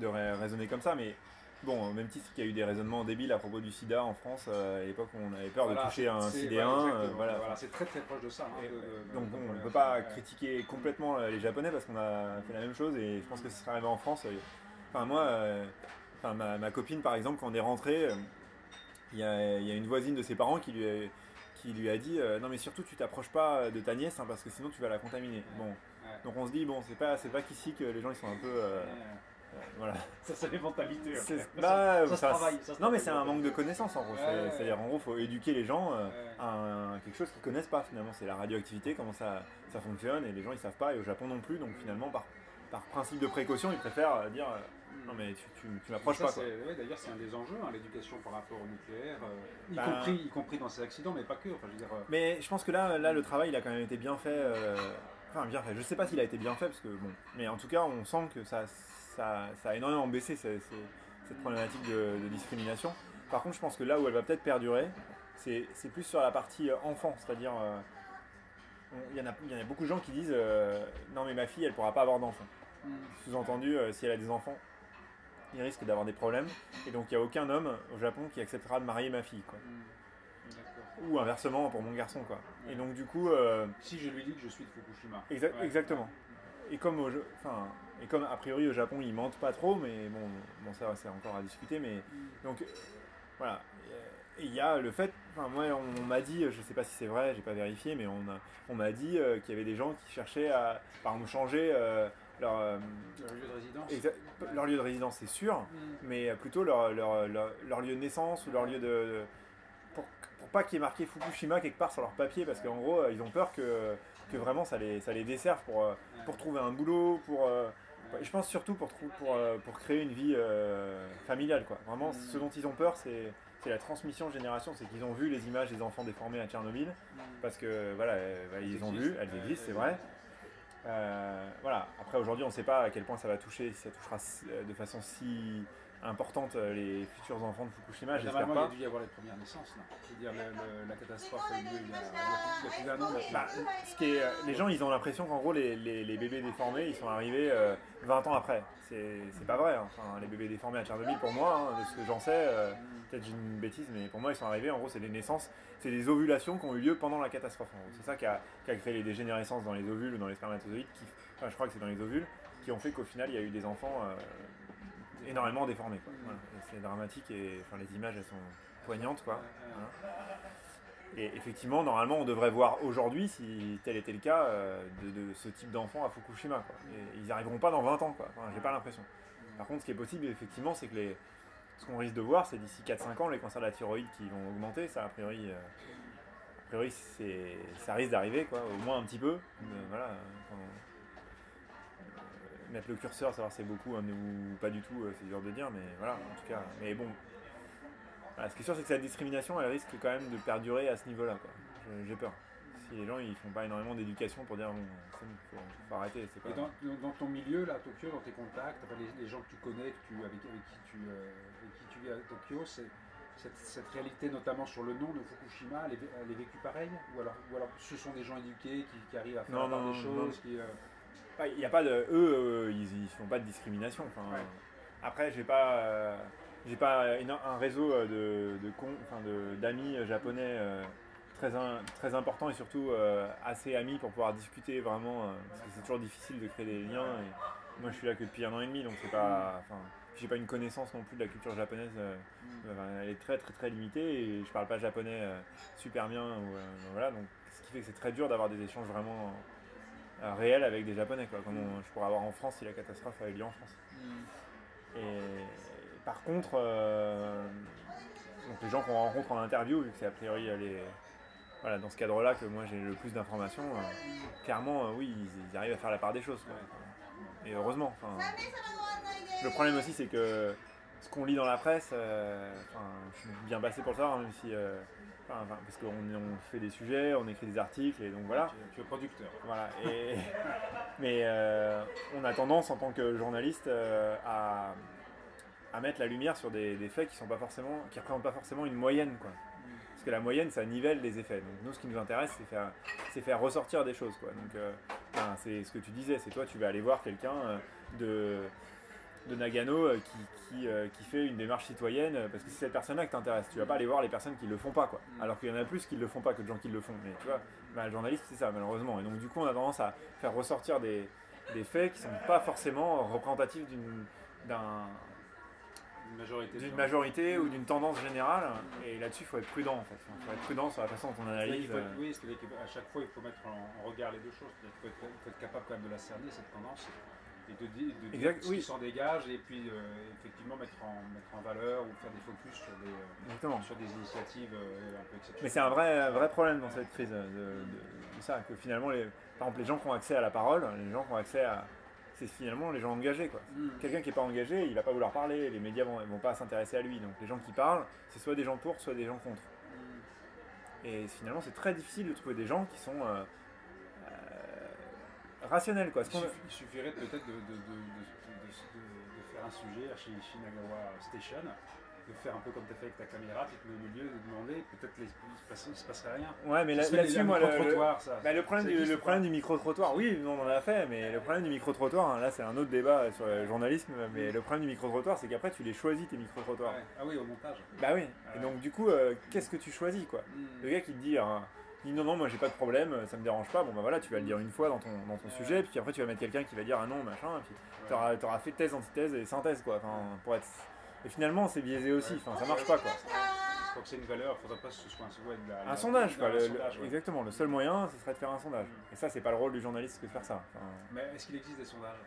raisonner comme ça. Mais bon, au même titre qu'il y a eu des raisonnements débiles à propos du sida en France à l'époque où on avait peur de toucher un sidéen. Voilà, c'est très très proche de ça. Donc on ne peut pas critiquer complètement les Japonais parce qu'on a fait la même chose et je pense que ce serait arrivé en France. Enfin moi. Ma copine par exemple quand on est rentré, il y a une voisine de ses parents qui lui a dit non mais surtout tu t'approches pas de ta nièce parce que sinon tu vas la contaminer. Bon, donc on se dit bon c'est pas qu'ici que les gens ils sont un peu voilà. Ça c'est les mentalités. Ça se travaille. Non mais c'est un manque de connaissances en gros. C'est-à-dire en gros faut éduquer les gens à quelque chose qu'ils connaissent pas finalement. C'est la radioactivité, comment ça fonctionne et les gens ils savent pas et au Japon non plus donc finalement par principe de précaution ils préfèrent dire non mais tu m'approches pas quoi. D'ailleurs c'est un des enjeux, l'éducation par rapport au nucléaire, y compris dans ces accidents, mais pas que. Enfin, je veux dire, mais je pense que là le travail il a quand même été bien fait. Bien fait. Je sais pas s'il a été bien fait parce que bon, mais en tout cas on sent que ça a énormément baissé cette problématique de discrimination. Par contre je pense que là où elle va peut-être perdurer, c'est plus sur la partie enfant, c'est-à-dire il y en a beaucoup de gens qui disent non mais ma fille elle pourra pas avoir d'enfant. Sous-entendu si elle a des enfants il risque d'avoir des problèmes et donc il n'y a aucun homme au Japon qui acceptera de marier ma fille quoi. D'accord. ou inversement pour mon garçon, quoi. Ouais. Et donc du coup, Si je lui dis que je suis de Fukushima. exactement. Et comme, et comme a priori au Japon ils mentent pas trop, mais bon ça c'est encore à discuter, mais donc voilà. Et il y a le fait, enfin moi on m'a dit, je sais pas si c'est vrai, j'ai pas vérifié, mais on m'a dit qu'il y avait des gens qui cherchaient à, par exemple, changer leur, Leur lieu de résidence. leur lieu de résidence, c'est sûr, mais plutôt leur lieu de naissance ou leur lieu de pour pas qu'il y ait marqué Fukushima quelque part sur leur papier, parce qu'en gros ils ont peur que vraiment ça les desserve pour trouver un boulot, je pense surtout pour créer une vie familiale, quoi. Vraiment, ce dont ils ont peur, c'est la transmission de génération. C'est qu'ils ont vu les images des enfants déformés à Tchernobyl, parce que voilà, ils ont vu, elles existent, c'est vrai. Voilà. Après, aujourd'hui, on ne sait pas à quel point ça va toucher, si ça touchera de façon si importante les futurs enfants de Fukushima, j'espère Normalement, pas. il y a dû y avoir les premières naissances. Là. Je veux dire, la catastrophe a eu lieu il y a plus d'un an maintenant. Bah, les gens, ils ont l'impression qu'en gros, les bébés déformés, ils sont arrivés 20 ans après. C'est pas vrai. Hein. Enfin, les bébés déformés à Tchernobyl, pour moi, hein, de ce que j'en sais, peut-être j'ai une bêtise, mais pour moi, ils sont arrivés. En gros, c'est des naissances, c'est des ovulations qui ont eu lieu pendant la catastrophe. C'est ça qui a créé les dégénérescences dans les ovules ou dans les spermatozoïdes. Enfin, je crois que c'est dans les ovules qui ont fait qu'au final, il y a eu des enfants énormément déformés. Quoi. Voilà. C'est dramatique et enfin, les images, elles sont poignantes, quoi. Voilà. Et effectivement, normalement, on devrait voir aujourd'hui, si tel était le cas, de ce type d'enfant à Fukushima, quoi. Et ils n'y arriveront pas dans 20 ans, quoi. Enfin, j'ai pas l'impression. Par contre, ce qui est possible, effectivement, c'est que ce qu'on risque de voir, c'est d'ici 4-5 ans, les cancers de la thyroïde qui vont augmenter. Ça, a priori, ça risque d'arriver, quoi. Au moins un petit peu. Voilà. Mettre le curseur, savoir si c'est beaucoup hein, ou pas du tout, c'est dur de dire, mais voilà, en tout cas. Mais bon, voilà, ce qui est sûr, c'est que cette discrimination, elle risque quand même de perdurer à ce niveau-là, quoi. J'ai peur. Si les gens ils font pas énormément d'éducation pour dire bon, faut arrêter. C'est pas... Et dans ton milieu, là, à Tokyo, dans tes contacts, enfin, les gens que tu connais, avec qui tu vis à Tokyo, cette réalité, notamment sur le nom de Fukushima, elle est vécue pareil ou alors ce sont des gens éduqués qui arrivent à faire des choses qui, il y a pas de. Eux, ils font pas de discrimination. Enfin, ouais. Après, j'ai pas un réseau d'amis japonais très important et surtout assez amis pour pouvoir discuter vraiment. Parce que c'est toujours difficile de créer des liens. Et moi, je suis là que depuis 1 an et demi, donc c'est pas. Enfin, j'ai pas une connaissance non plus de la culture japonaise. Elle est très très très limitée et je parle pas japonais super bien. Voilà, donc ce qui fait que c'est très dur d'avoir des échanges vraiment réel avec des Japonais, quoi, comme je pourrais avoir en France si la catastrophe avait lieu en France. Et par contre, donc les gens qu'on rencontre en interview, vu que c'est a priori voilà, dans ce cadre-là que moi j'ai le plus d'informations, clairement, oui, ils arrivent à faire la part des choses. Quoi. Et heureusement. Le problème aussi, c'est que ce qu'on lit dans la presse, je suis bien passé pour le savoir, même si. Parce qu'on fait des sujets, on écrit des articles et donc voilà. Tu es producteur. Voilà. Mais on a tendance en tant que journaliste à mettre la lumière sur des faits qui représentent pas forcément une moyenne, quoi. Parce que la moyenne, ça nivelle les effets. Donc nous, ce qui nous intéresse, c'est faire ressortir des choses, quoi. Donc c'est ce que tu disais, c'est toi, tu vas aller voir quelqu'un de Nagano qui fait une démarche citoyenne parce que c'est cette personne-là que t'intéresse. Tu vas pas aller voir les personnes qui le font pas, quoi. Alors qu'il y en a plus qui le font pas que de gens qui le font. Mais tu vois, le journaliste c'est ça malheureusement. Et donc du coup on a tendance à faire ressortir des faits qui sont pas forcément représentatifs d'une majorité ou d'une tendance générale. Et là-dessus il faut être prudent en fait. Il faut être prudent sur la façon dont on analyse. Oui, c'est-à-dire qu'à chaque fois il faut mettre en regard les deux choses. Il faut être capable quand même de la cerner cette tendance. Et de dire ce qui s'en dégage et puis effectivement mettre en valeur ou faire des focus sur des initiatives un peu exceptionnelles. Mais c'est un vrai problème dans cette crise de ça, que finalement, par exemple, les gens qui ont accès à la parole, les gens qui ont accès à... C'est finalement les gens engagés, quoi. Quelqu'un qui n'est pas engagé, il va pas vouloir parler, les médias vont pas s'intéresser à lui. Donc les gens qui parlent, c'est soit des gens pour, soit des gens contre. Et finalement, c'est très difficile de trouver des gens qui sont... rationnel, quoi. Il suffirait peut-être de faire un sujet à Shinagawa Station de faire un peu comme tu as fait avec ta caméra, tu te mets au milieu, de demander, peut-être il se passerait rien. Ouais, mais là-dessus, moi, le problème du micro-trottoir, oui, on en a fait, mais le problème du micro-trottoir, hein, là c'est un autre débat sur le journalisme, mais le problème du micro-trottoir, c'est qu'après tu les choisis tes micro-trottoirs. Ouais. Ah oui, au montage. Bah oui, et donc du coup, qu'est-ce que tu choisis quoi? Le gars qui te dit, non, moi j'ai pas de problème, ça me dérange pas, bon bah voilà, tu vas le dire une fois dans ton sujet, puis après tu vas mettre quelqu'un qui va dire ah non, machin, et puis t'auras fait thèse, antithèse et synthèse quoi, enfin, pour être. Et finalement, c'est biaisé aussi, enfin, ça marche pas quoi. Faut que c'est une valeur, il faudrait pas que ce soit un sondage quoi. Sondage, ouais. Exactement, le seul moyen, ce serait de faire un sondage. Et ça, c'est pas le rôle du journaliste que de faire ça. Enfin, mais est-ce qu'il existe des sondages?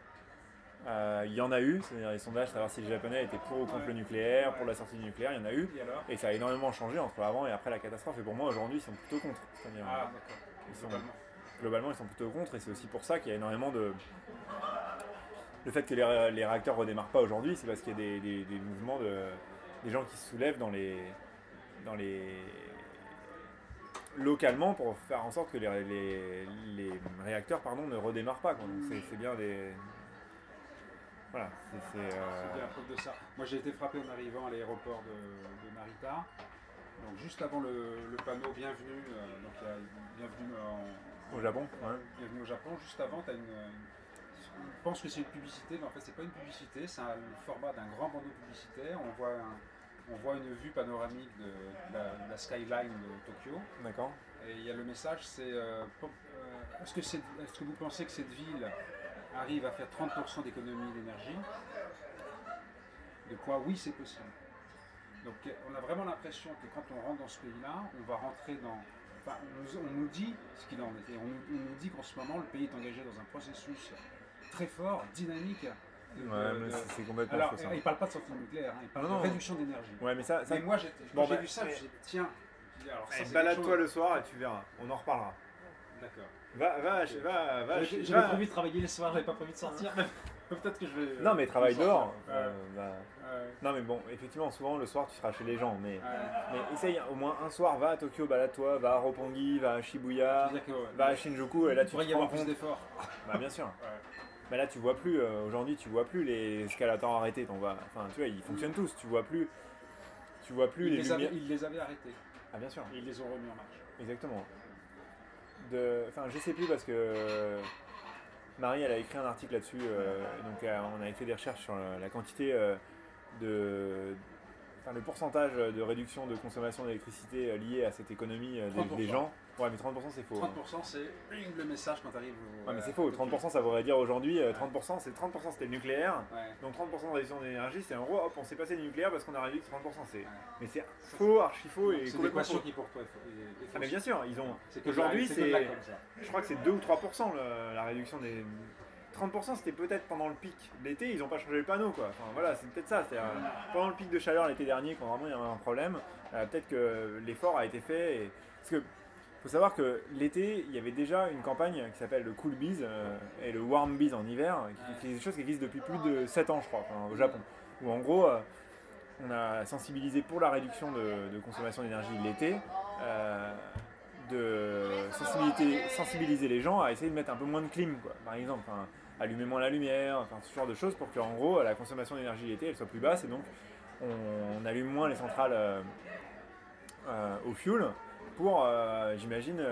Il y en a eu, c'est-à-dire les sondages, savoir si les Japonais étaient pour ou contre le nucléaire, pour la sortie du nucléaire, il y en a eu. Et ça a énormément changé entre avant et après la catastrophe. Et pour moi, aujourd'hui, ils sont plutôt contre. C'est-à-dire, d'accord. Globalement, ils sont plutôt contre. Et c'est aussi pour ça qu'il y a énormément de. Le fait que les réacteurs redémarrent pas aujourd'hui, c'est parce qu'il y a des mouvements des gens qui se soulèvent dans les localement pour faire en sorte que les réacteurs ne redémarrent pas. Quoi. Donc c'est bien des. Voilà, c'est bien preuve de ça. Moi j'ai été frappé en arrivant à l'aéroport de Narita. Donc juste avant le panneau bienvenue, donc il y a bienvenue au Japon. Ouais. Bienvenue au Japon. Juste avant, tu as je pense que c'est une publicité, mais en fait c'est pas une publicité, c'est le format d'un grand bandeau publicitaire. On voit une vue panoramique de la skyline de Tokyo. D'accord. Et il y a le message, c'est est-ce que vous pensez que cette ville arrive à faire 30% d'économie d'énergie? De quoi oui, c'est possible. Donc on a vraiment l'impression que quand on rentre dans ce pays-là, on va rentrer dans... Enfin, on nous dit ce qu'il en est. On nous dit qu'en ce moment, le pays est engagé dans un processus très fort, dynamique. C'est complètement alors, faux, ça. Il ne parle pas de sortie nucléaire, il parle de réduction d'énergie. Ouais, mais ça... Mais moi, j'ai vu ça, je me suis dit, tiens... balade-toi le soir et tu verras, on en reparlera. D'accord. J'avais prévu de travailler le soir, j'avais pas prévu de sortir, mais peut-être que je vais... Non, mais travaille dehors. Non, mais bon, effectivement, souvent le soir tu seras chez les gens, mais essaye au moins un soir, va à Tokyo, balade-toi, va à Roppongi, va à Shibuya, va à Shinjuku, et là tu pourrais y avoir plus d'efforts. Bah, bien sûr. Mais là tu vois plus, aujourd'hui tu vois plus les escalators arrêtés, enfin tu vois, ils fonctionnent tous, tu vois plus les lumières. Ils les avaient arrêtés. Ah bien sûr. Et ils les ont remis en marche. Exactement. Enfin je sais plus parce que Marie elle a écrit un article là-dessus, donc on avait fait des recherches sur la quantité le pourcentage de réduction de consommation d'électricité liée à cette économie des gens. Ouais, mais 30% c'est faux. 30% c'est le message quand tu arrives Ouais, mais c'est faux. 30% ça voudrait dire aujourd'hui, 30% c'était le nucléaire. Ouais. Donc 30% de réduction d'énergie, c'est en gros, hop, on s'est passé du nucléaire parce qu'on a réduit 30%. Mais c'est faux, archi faux et complètement faux. Qui pour toi est mais bien sûr, ils ont. Aujourd'hui, je crois que c'est 2 ou 3% la réduction des. 30% c'était peut-être pendant le pic l'été, ils n'ont pas changé le panneau quoi. Enfin voilà, c'est peut-être ça. Pendant le pic de chaleur l'été dernier, quand vraiment il y avait un problème, peut-être que l'effort a été fait. Parce que faut savoir que l'été, il y avait déjà une campagne qui s'appelle le Cool Bees et le Warm Bees en hiver, qui est des choses qui existent depuis plus de 7 ans je crois, au Japon. Où en gros, on a sensibilisé pour la réduction de consommation d'énergie l'été, de sensibiliser les gens à essayer de mettre un peu moins de clim, quoi, par exemple. Allumer moins la lumière, ce genre de choses pour qu'en gros la consommation d'énergie l'été elle soit plus basse et donc on allume moins les centrales au fuel pour, j'imagine,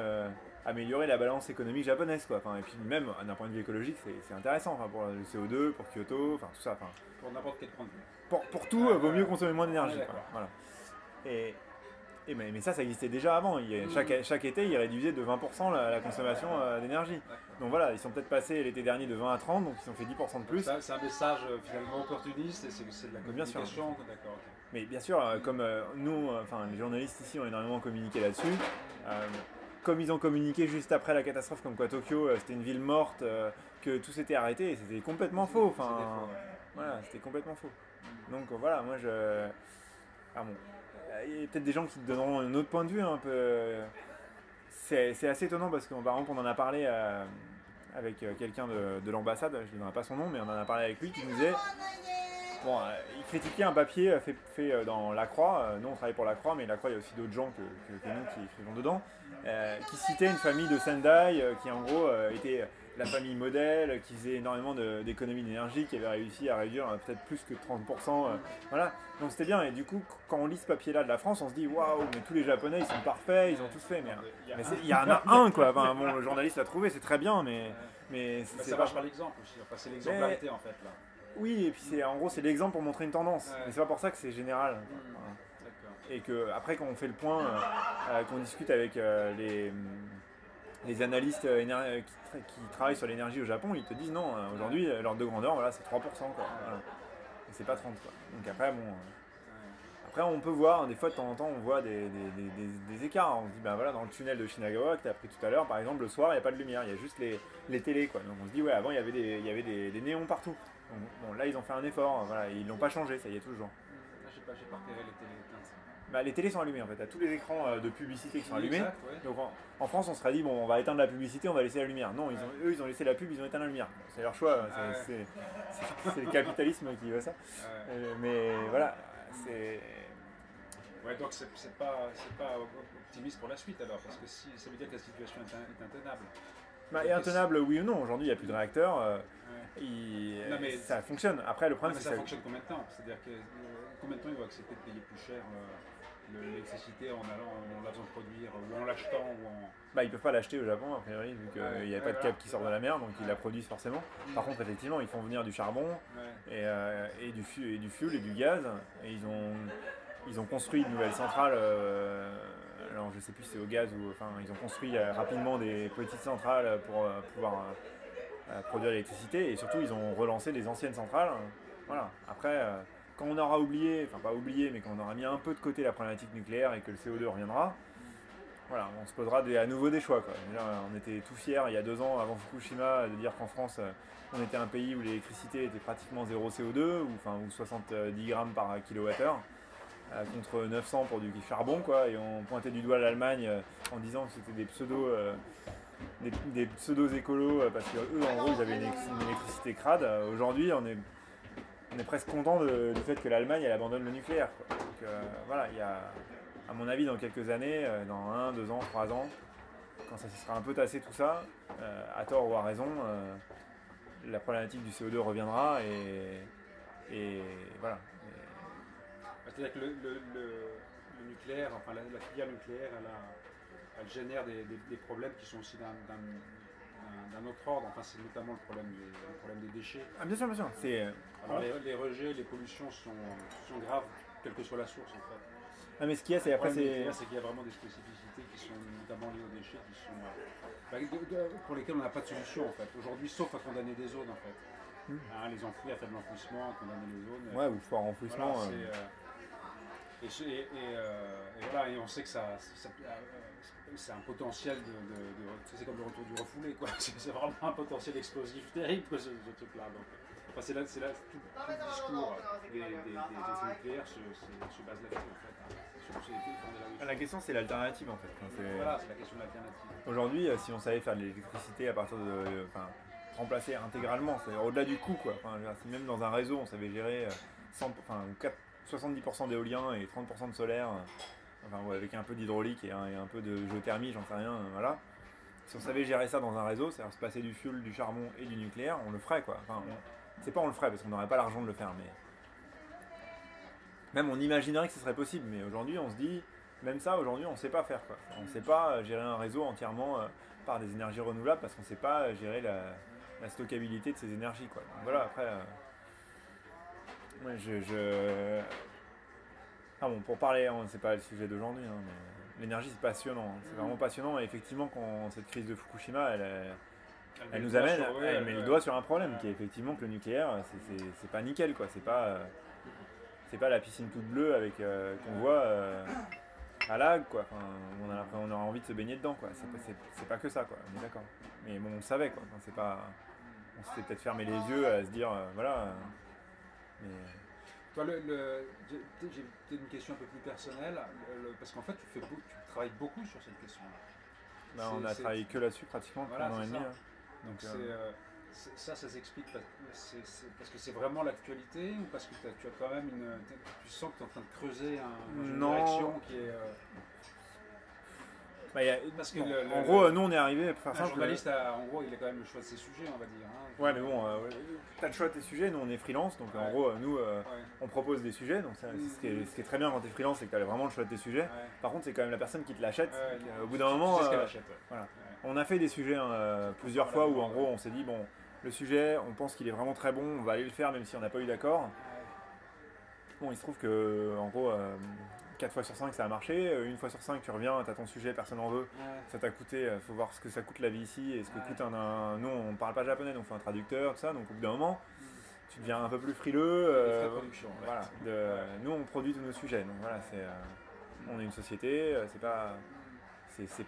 améliorer la balance économique japonaise, quoi. Et puis même d'un point de vue écologique c'est intéressant pour le CO2, pour Kyoto, tout ça. Pour n'importe quel point de vue. Pour tout, vaut mieux consommer moins d'énergie. Voilà. Mais ça existait déjà avant. Chaque été, ils réduisaient de 20% la consommation d'énergie. Donc voilà, ils sont peut-être passés l'été dernier de 20 à 30, donc ils ont fait 10% de plus. C'est un message finalement opportuniste et c'est de la communication. Bien sûr. D'accord. Mais bien sûr, comme nous, les journalistes ici ont énormément communiqué là-dessus. Comme ils ont communiqué juste après la catastrophe, comme quoi Tokyo c'était une ville morte, que tout s'était arrêté, et c'était complètement faux. Voilà, c'était complètement faux. Donc voilà, moi je. Il y a peut-être des gens qui te donneront un autre point de vue un peu. C'est assez étonnant parce que par exemple on en a parlé avec quelqu'un de l'ambassade, je ne donnerai pas son nom, mais on en a parlé avec lui qui nous disait. Il critiquait un papier fait dans La Croix. Nous on travaille pour La Croix, mais La Croix il y a aussi d'autres gens que nous qui écrivons dedans, qui citait une famille de Sendai qui en gros était la famille modèle qui faisait énormément d'économies d'énergie, qui avait réussi à réduire peut-être plus que 30%. Voilà, donc c'était bien. Et du coup, quand on lit ce papier-là de la France, on se dit waouh, mais tous les Japonais ils sont parfaits, ils ont tous fait. Mais il y en a un quoi. Enfin, bon, le journaliste l'a trouvé, c'est très bien, mais ça marche par l'exemple aussi. Enfin, c'est l'exemplarité en fait là. Oui, et puis en gros c'est l'exemple pour montrer une tendance. Mais c'est pas pour ça que c'est général. Et que après quand on fait le point, qu'on discute avec les analystes qui travaillent sur l'énergie au Japon, ils te disent non, aujourd'hui l'ordre de grandeur voilà, c'est 3%. Quoi, voilà. Et c'est pas 30 quoi. Donc après bon. Après on peut voir, des fois de temps en temps on voit des écarts. On se dit ben voilà, dans le tunnel de Shinagawa que tu as appris tout à l'heure, par exemple le soir il n'y a pas de lumière, il y a juste les télés quoi. Donc on se dit ouais avant il y avait des néons partout. Donc, bon là ils ont fait un effort, voilà, ils l'ont pas changé, ça y est toujours. J'ai pas repéré les télés. Bah, les télés sont allumées en fait, à tous les écrans de publicité qui sont allumés. Exact, ouais. Donc en France on serait dit bon on va éteindre la publicité, on va laisser la lumière. Non, eux ils ont laissé la pub, ils ont éteint la lumière. Bon, c'est leur choix, c'est le capitalisme qui veut ça. Mais voilà, c'est... Ouais, donc c'est pas optimiste pour la suite alors, parce que si, ça veut dire que la situation est intenable. Bah, et intenable oui ou non, aujourd'hui il n'y a plus de réacteurs, ça fonctionne. Après le problème c'est que ça fonctionne combien de temps? C'est-à-dire que combien de temps ils vont accepter de payer plus cher l'électricité en la faisant produire, ou en l'achetant Bah ils peuvent pas l'acheter au Japon a priori vu qu'il n'y a pas de câble qui sort de la mer, donc ils la produisent forcément. Par contre effectivement ils font venir du charbon et du fuel et du gaz, et ils ont construit une nouvelle centrale, alors je sais plus si c'est au gaz ou enfin ils ont construit rapidement des petites centrales pour pouvoir produire l'électricité, et surtout ils ont relancé les anciennes centrales. Voilà. Après quand on aura oublié, enfin pas oublié, mais quand on aura mis un peu de côté la problématique nucléaire et que le CO2 reviendra, voilà, on se posera à nouveau des choix. Quoi. Déjà, on était tout fiers il y a 2 ans avant Fukushima de dire qu'en France on était un pays où l'électricité était pratiquement 0 CO2 ou 70 grammes par kilowattheure contre 900 pour du charbon quoi, et on pointait du doigt l'Allemagne en disant que c'était des pseudos écolos parce que eux en gros ils avaient une électricité crade. Aujourd'hui on est presque content du fait que l'Allemagne elle abandonne le nucléaire. Quoi. Donc voilà, il y a, à mon avis, dans quelques années, dans 1, 2 ans, 3 ans, quand ça se sera un peu tassé tout ça, à tort ou à raison, la problématique du CO2 reviendra et voilà. C'est-à-dire que le nucléaire, enfin la filière nucléaire, elle génère des problèmes qui sont aussi d'un autre ordre. Enfin, c'est notamment le problème des déchets. Ah, bien sûr, bien sûr. Alors les rejets, les pollutions sont graves, quelle que soit la source en fait. Ah, mais ce qu'il y a, c'est après, c'est qu'il y a vraiment des spécificités qui sont notamment liées aux déchets, qui sont pour lesquelles on n'a pas de solution en fait. Aujourd'hui, sauf à condamner des zones en fait. Hein, les enfouir, à faire de l'enfouissement, à condamner les zones. Ouais, ou fort enfouissement. Voilà, voilà, et on sait que c'est un potentiel c'est comme le retour du refoulé quoi. C'est vraiment un potentiel explosif terrible quoi, ce truc-là. Donc, enfin, c'est là tout le discours des nucléaires se base là-dessus en fait. La question c'est l'alternative en fait. Voilà, c'est la question de l'alternative. Aujourd'hui, si on savait faire de l'électricité à partir de, remplacer intégralement, c'est-à-dire au-delà du coût quoi. Enfin, si même dans un réseau on savait gérer 70% d'éolien et 30% de solaire, avec un peu d'hydraulique et un peu de géothermie, j'en sais rien, voilà. Si on savait gérer ça dans un réseau, c'est-à-dire se passer du fuel, du charbon et du nucléaire, on le ferait quoi. Enfin, c'est pas on le ferait parce qu'on n'aurait pas l'argent de le faire, mais même on imaginerait que ce serait possible. Mais aujourd'hui, on se dit, même ça, aujourd'hui, on sait pas faire quoi. On sait pas gérer un réseau entièrement par des énergies renouvelables parce qu'on sait pas gérer la stockabilité de ces énergies quoi. Donc, voilà, après. Pour parler, c'est pas le sujet d'aujourd'hui, hein, mais l'énergie c'est passionnant, c'est vraiment passionnant, et effectivement quand cette crise de Fukushima elle nous amène, elle met le doigt sur un problème qui est effectivement que le nucléaire c'est pas nickel quoi, c'est pas la piscine toute bleue avec qu'on voit à l'Hague quoi, on aura envie de se baigner dedans quoi, c'est pas que ça quoi, on est d'accord, mais bon on savait quoi, c'est pas, on s'était peut-être fermé les yeux à se dire voilà. Mais... Toi, j'ai une question un peu plus personnelle, parce qu'en fait, tu travailles beaucoup sur cette question-là. On a travaillé que là-dessus pratiquement pendant un an et demi. Donc ça s'explique parce que c'est vraiment l'actualité, ou parce que tu as quand même tu sens que tu es en train de creuser une direction qui est... Bah, y a- Parce que bon, le- en le- gros, nous on est arrivé pour faire Un simple. journaliste, en gros, il a quand même le choix de ses sujets, on va dire. Hein. Ouais, mais bon, t'as le choix de tes sujets. Nous on est freelance, donc en Ouais. gros, nous Ouais. on propose des sujets. Donc ce qui est très bien quand t'es freelance, c'est que t'as vraiment le choix de tes sujets. Ouais. Par contre, c'est quand même la personne qui te l'achète. Ouais, Au bout d'un moment, tu sais ce qu'elle achète. Ouais. voilà. Ouais. On a fait des sujets plusieurs fois où en gros on s'est dit bon, le sujet, on pense qu'il est vraiment très bon, on va aller le faire même si on n'a pas eu d'accord. Bon, il se trouve que en gros, 4 fois sur 5 ça a marché, une fois sur 5 tu reviens, t'as ton sujet, personne en veut. Ouais. Ça t'a coûté, faut voir ce que ça coûte la vie ici et ce que Ouais. coûte nous on parle pas japonais donc il faut un traducteur, tout ça, donc au bout d'un moment tu deviens un peu plus frileux. Les frais de production, ouais. Voilà, nous on produit tous nos sujets, donc voilà, on est une société, c'est pas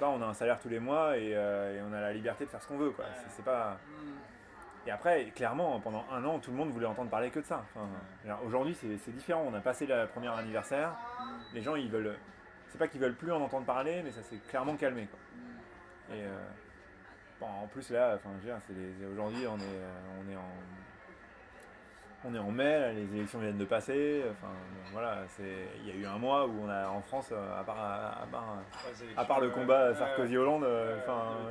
on a un salaire tous les mois et on a la liberté de faire ce qu'on veut, quoi. C'est pas. Et après, clairement, pendant un an, tout le monde voulait entendre parler que de ça. Enfin, aujourd'hui, c'est différent. On a passé le premier anniversaire. Les gens, ils veulent. C'est pas qu'ils veulent plus en entendre parler, mais ça s'est clairement calmé, quoi. Et bon, en plus là, enfin, je veux dire, aujourd'hui, on est en mai, là, les élections viennent de passer. Enfin, bon, voilà, il y a eu un mois où on a en France, à part le combat Sarkozy-Hollande,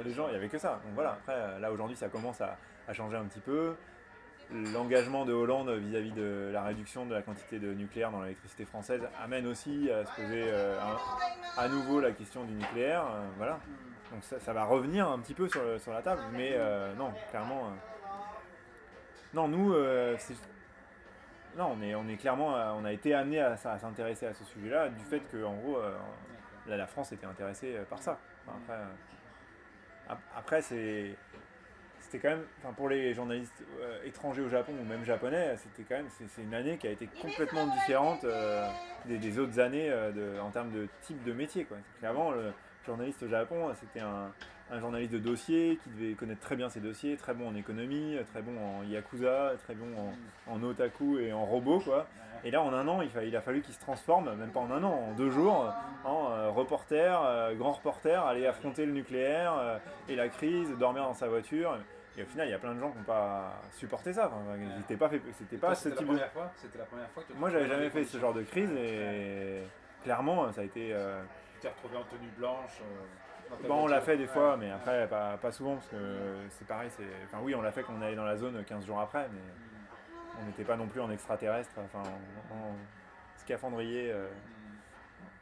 les gens, il n'y avait que ça. Donc voilà, après, là aujourd'hui, ça commence à changer un petit peu. L'engagement de Hollande vis-à-vis de la réduction de la quantité de nucléaire dans l'électricité française amène aussi à se poser à nouveau la question du nucléaire. Voilà. Donc ça va revenir un petit peu sur la table, mais non, clairement. Non, nous, non, on est clairement, on a été amené à s'intéresser à ce sujet-là du fait que en gros, la France était intéressée par ça. Enfin, après c'était quand même, enfin, pour les journalistes étrangers au Japon ou même japonais, c'était quand même, c'est une année qui a été complètement différente des autres années en termes de type de métier, quoi. Avant, le journaliste au Japon, c'était un journaliste de dossier qui devait connaître très bien ses dossiers, très bon en économie, très bon en yakuza, très bon en otaku et en robot, quoi. Et là, en un an, il a fallu qu'il se transforme, même pas en un an, en 2 jours, en reporter, grand reporter, aller affronter le nucléaire et la crise, dormir dans sa voiture. Et au final, il y a plein de gens qui n'ont pas supporté ça. Enfin, c'était pas ce type de. C'était la première fois que Moi, j'avais jamais fait ce genre de crise et clairement, ça a été. Tu t'es retrouvé en tenue blanche. Bon, on l'a fait des fois, mais après, pas souvent, parce que c'est pareil. Enfin, oui, on l'a fait quand on allait dans la zone 15 jours après, mais on n'était pas non plus en extraterrestre, enfin, en scaphandrier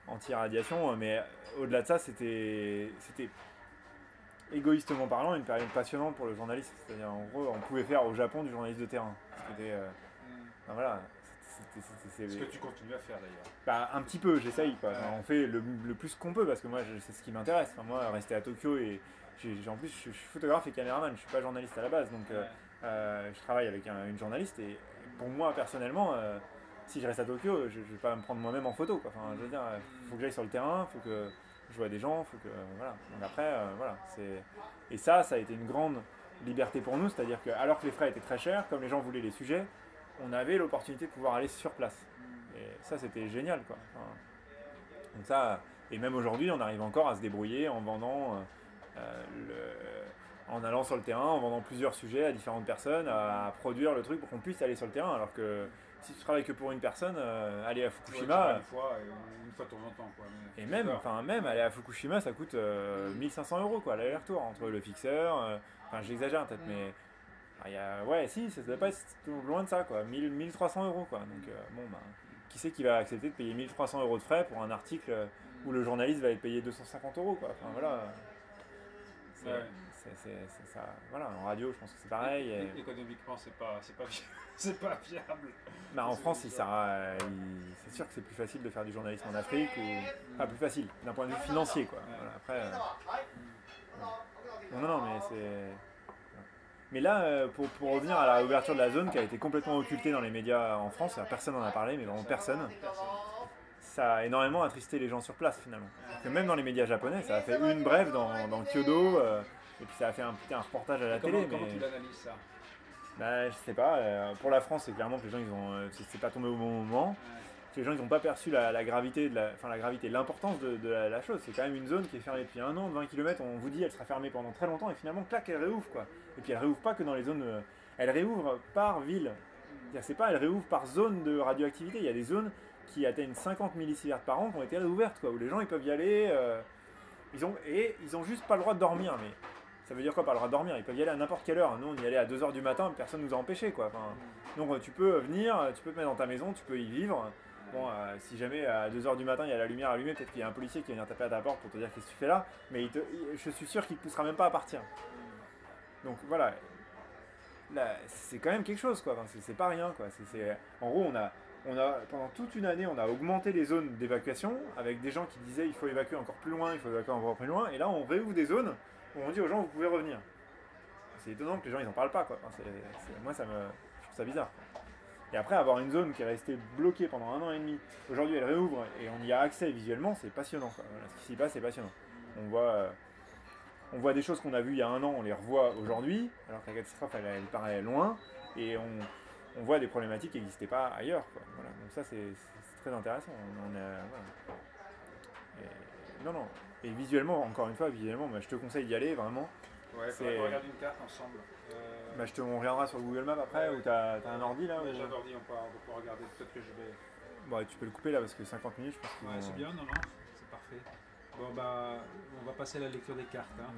anti-radiation. Mais au-delà de ça, c'était égoïstement parlant une période passionnante pour le journaliste. C'est-à-dire, en gros, on pouvait faire au Japon du journaliste de terrain. Enfin, voilà. Ce que tu continues à faire d'ailleurs. Bah, un petit peu, j'essaye. On fait le plus qu'on peut parce que moi, c'est ce qui m'intéresse. Enfin, moi, rester à Tokyo et en plus, je suis photographe et caméraman. Je suis pas journaliste à la base, donc je travaille avec une journaliste et pour moi personnellement, si je reste à Tokyo, je vais pas me prendre moi-même en photo, quoi. Enfin, je veux dire, faut que j'aille sur le terrain, faut que je vois des gens, faut que voilà. Donc après, voilà, et ça a été une grande liberté pour nous, c'est-à-dire que alors que les frais étaient très chers, comme les gens voulaient les sujets, on avait l'opportunité de pouvoir aller sur place. Et ça, c'était génial, quoi. Enfin, donc ça, et même aujourd'hui, on arrive encore à se débrouiller en vendant, en allant sur le terrain, en vendant plusieurs sujets à différentes personnes, à produire le truc pour qu'on puisse aller sur le terrain. Alors que si tu travailles que pour une personne, aller à Fukushima. Une fois de temps en temps, quoi. Et même aller à Fukushima, ça coûte 1500 €, quoi, l'aller-retour entre le fixeur. Enfin, j'exagère peut-être, mais. Si, ça doit pas être loin de ça, quoi. 1300 €, quoi. Donc, bon, bah, qui c'est qui va accepter de payer 1300 € de frais pour un article où le journaliste va être payé 250 €, quoi. Enfin, voilà. C'est ça. Voilà, en radio, je pense que c'est pareil. Économiquement, c'est pas viable. Bah, en France, c'est sûr que c'est plus facile de faire du journalisme en Afrique, ou. Pas plus facile, d'un point de vue financier, quoi. Voilà, après. Non, mais c'est. Mais là, pour revenir à la ouverture de la zone qui a été complètement occultée dans les médias en France, personne n'en a parlé, mais vraiment personne, ça a énormément attristé les gens sur place finalement. Parce que même dans les médias japonais, ça a fait une brève dans Kyodo, et puis ça a fait un reportage à la télé. Comment tu l'analyses ça? Bah, je sais pas, pour la France, c'est clairement que les gens, c'est pas tombé au bon moment. Les gens, ils n'ont pas perçu la gravité, l'importance de la chose. C'est quand même une zone qui est fermée depuis un an, de 20 km. On vous dit elle sera fermée pendant très longtemps et finalement, clac, elle réouvre, quoi. Et puis elle réouvre pas que dans les zones. Elle réouvre par ville. Elle réouvre par zone de radioactivité. Il y a des zones qui atteignent 50 millisieverts par an qui ont été réouvertes, quoi, où les gens ils peuvent y aller. Ils ont juste pas le droit de dormir. Mais ça veut dire quoi, pas le droit de dormir? Ils peuvent y aller à n'importe quelle heure. Nous, on y allait à 2h du matin, personne nous a empêchés, quoi. Enfin, donc tu peux venir, tu peux te mettre dans ta maison, tu peux y vivre. Bon, si jamais à 2h du matin il y a la lumière allumée, peut-être qu'il y a un policier qui va venir taper à ta porte pour te dire qu'est-ce que tu fais là, mais je suis sûr qu'il ne te poussera même pas à partir. Donc voilà, là, c'est quand même quelque chose, quoi. Enfin, c'est pas rien, quoi. En gros, pendant toute une année, on a augmenté les zones d'évacuation avec des gens qui disaient il faut évacuer encore plus loin, il faut évacuer encore plus loin, et là on réouvre des zones où on dit aux gens vous pouvez revenir. C'est étonnant que les gens ils en parlent pas, quoi. Enfin, moi je trouve ça bizarre, quoi. Et après avoir une zone qui est restée bloquée pendant 1 an et demi, aujourd'hui elle réouvre et on y a accès visuellement, c'est passionnant, quoi. Voilà, ce qui s'y passe c'est passionnant. On voit des choses qu'on a vues il y a 1 an, on les revoit aujourd'hui, alors que la catastrophe elle paraît loin, et on voit des problématiques qui n'existaient pas ailleurs, quoi. Voilà. Donc ça c'est très intéressant. Voilà. Non. Et visuellement, encore une fois, moi, je te conseille d'y aller vraiment. Ouais, on regarde une carte ensemble. On regardera sur Google Maps après, ou t'as un ordi là? Ouais, j'ai un ordi, on peut regarder. Peut-être que je vais. Bon, tu peux le couper là parce que 50 minutes, je pense que. Ouais, c'est bien, non, c'est parfait. Bon, bah, on va passer à la lecture des cartes. Hein.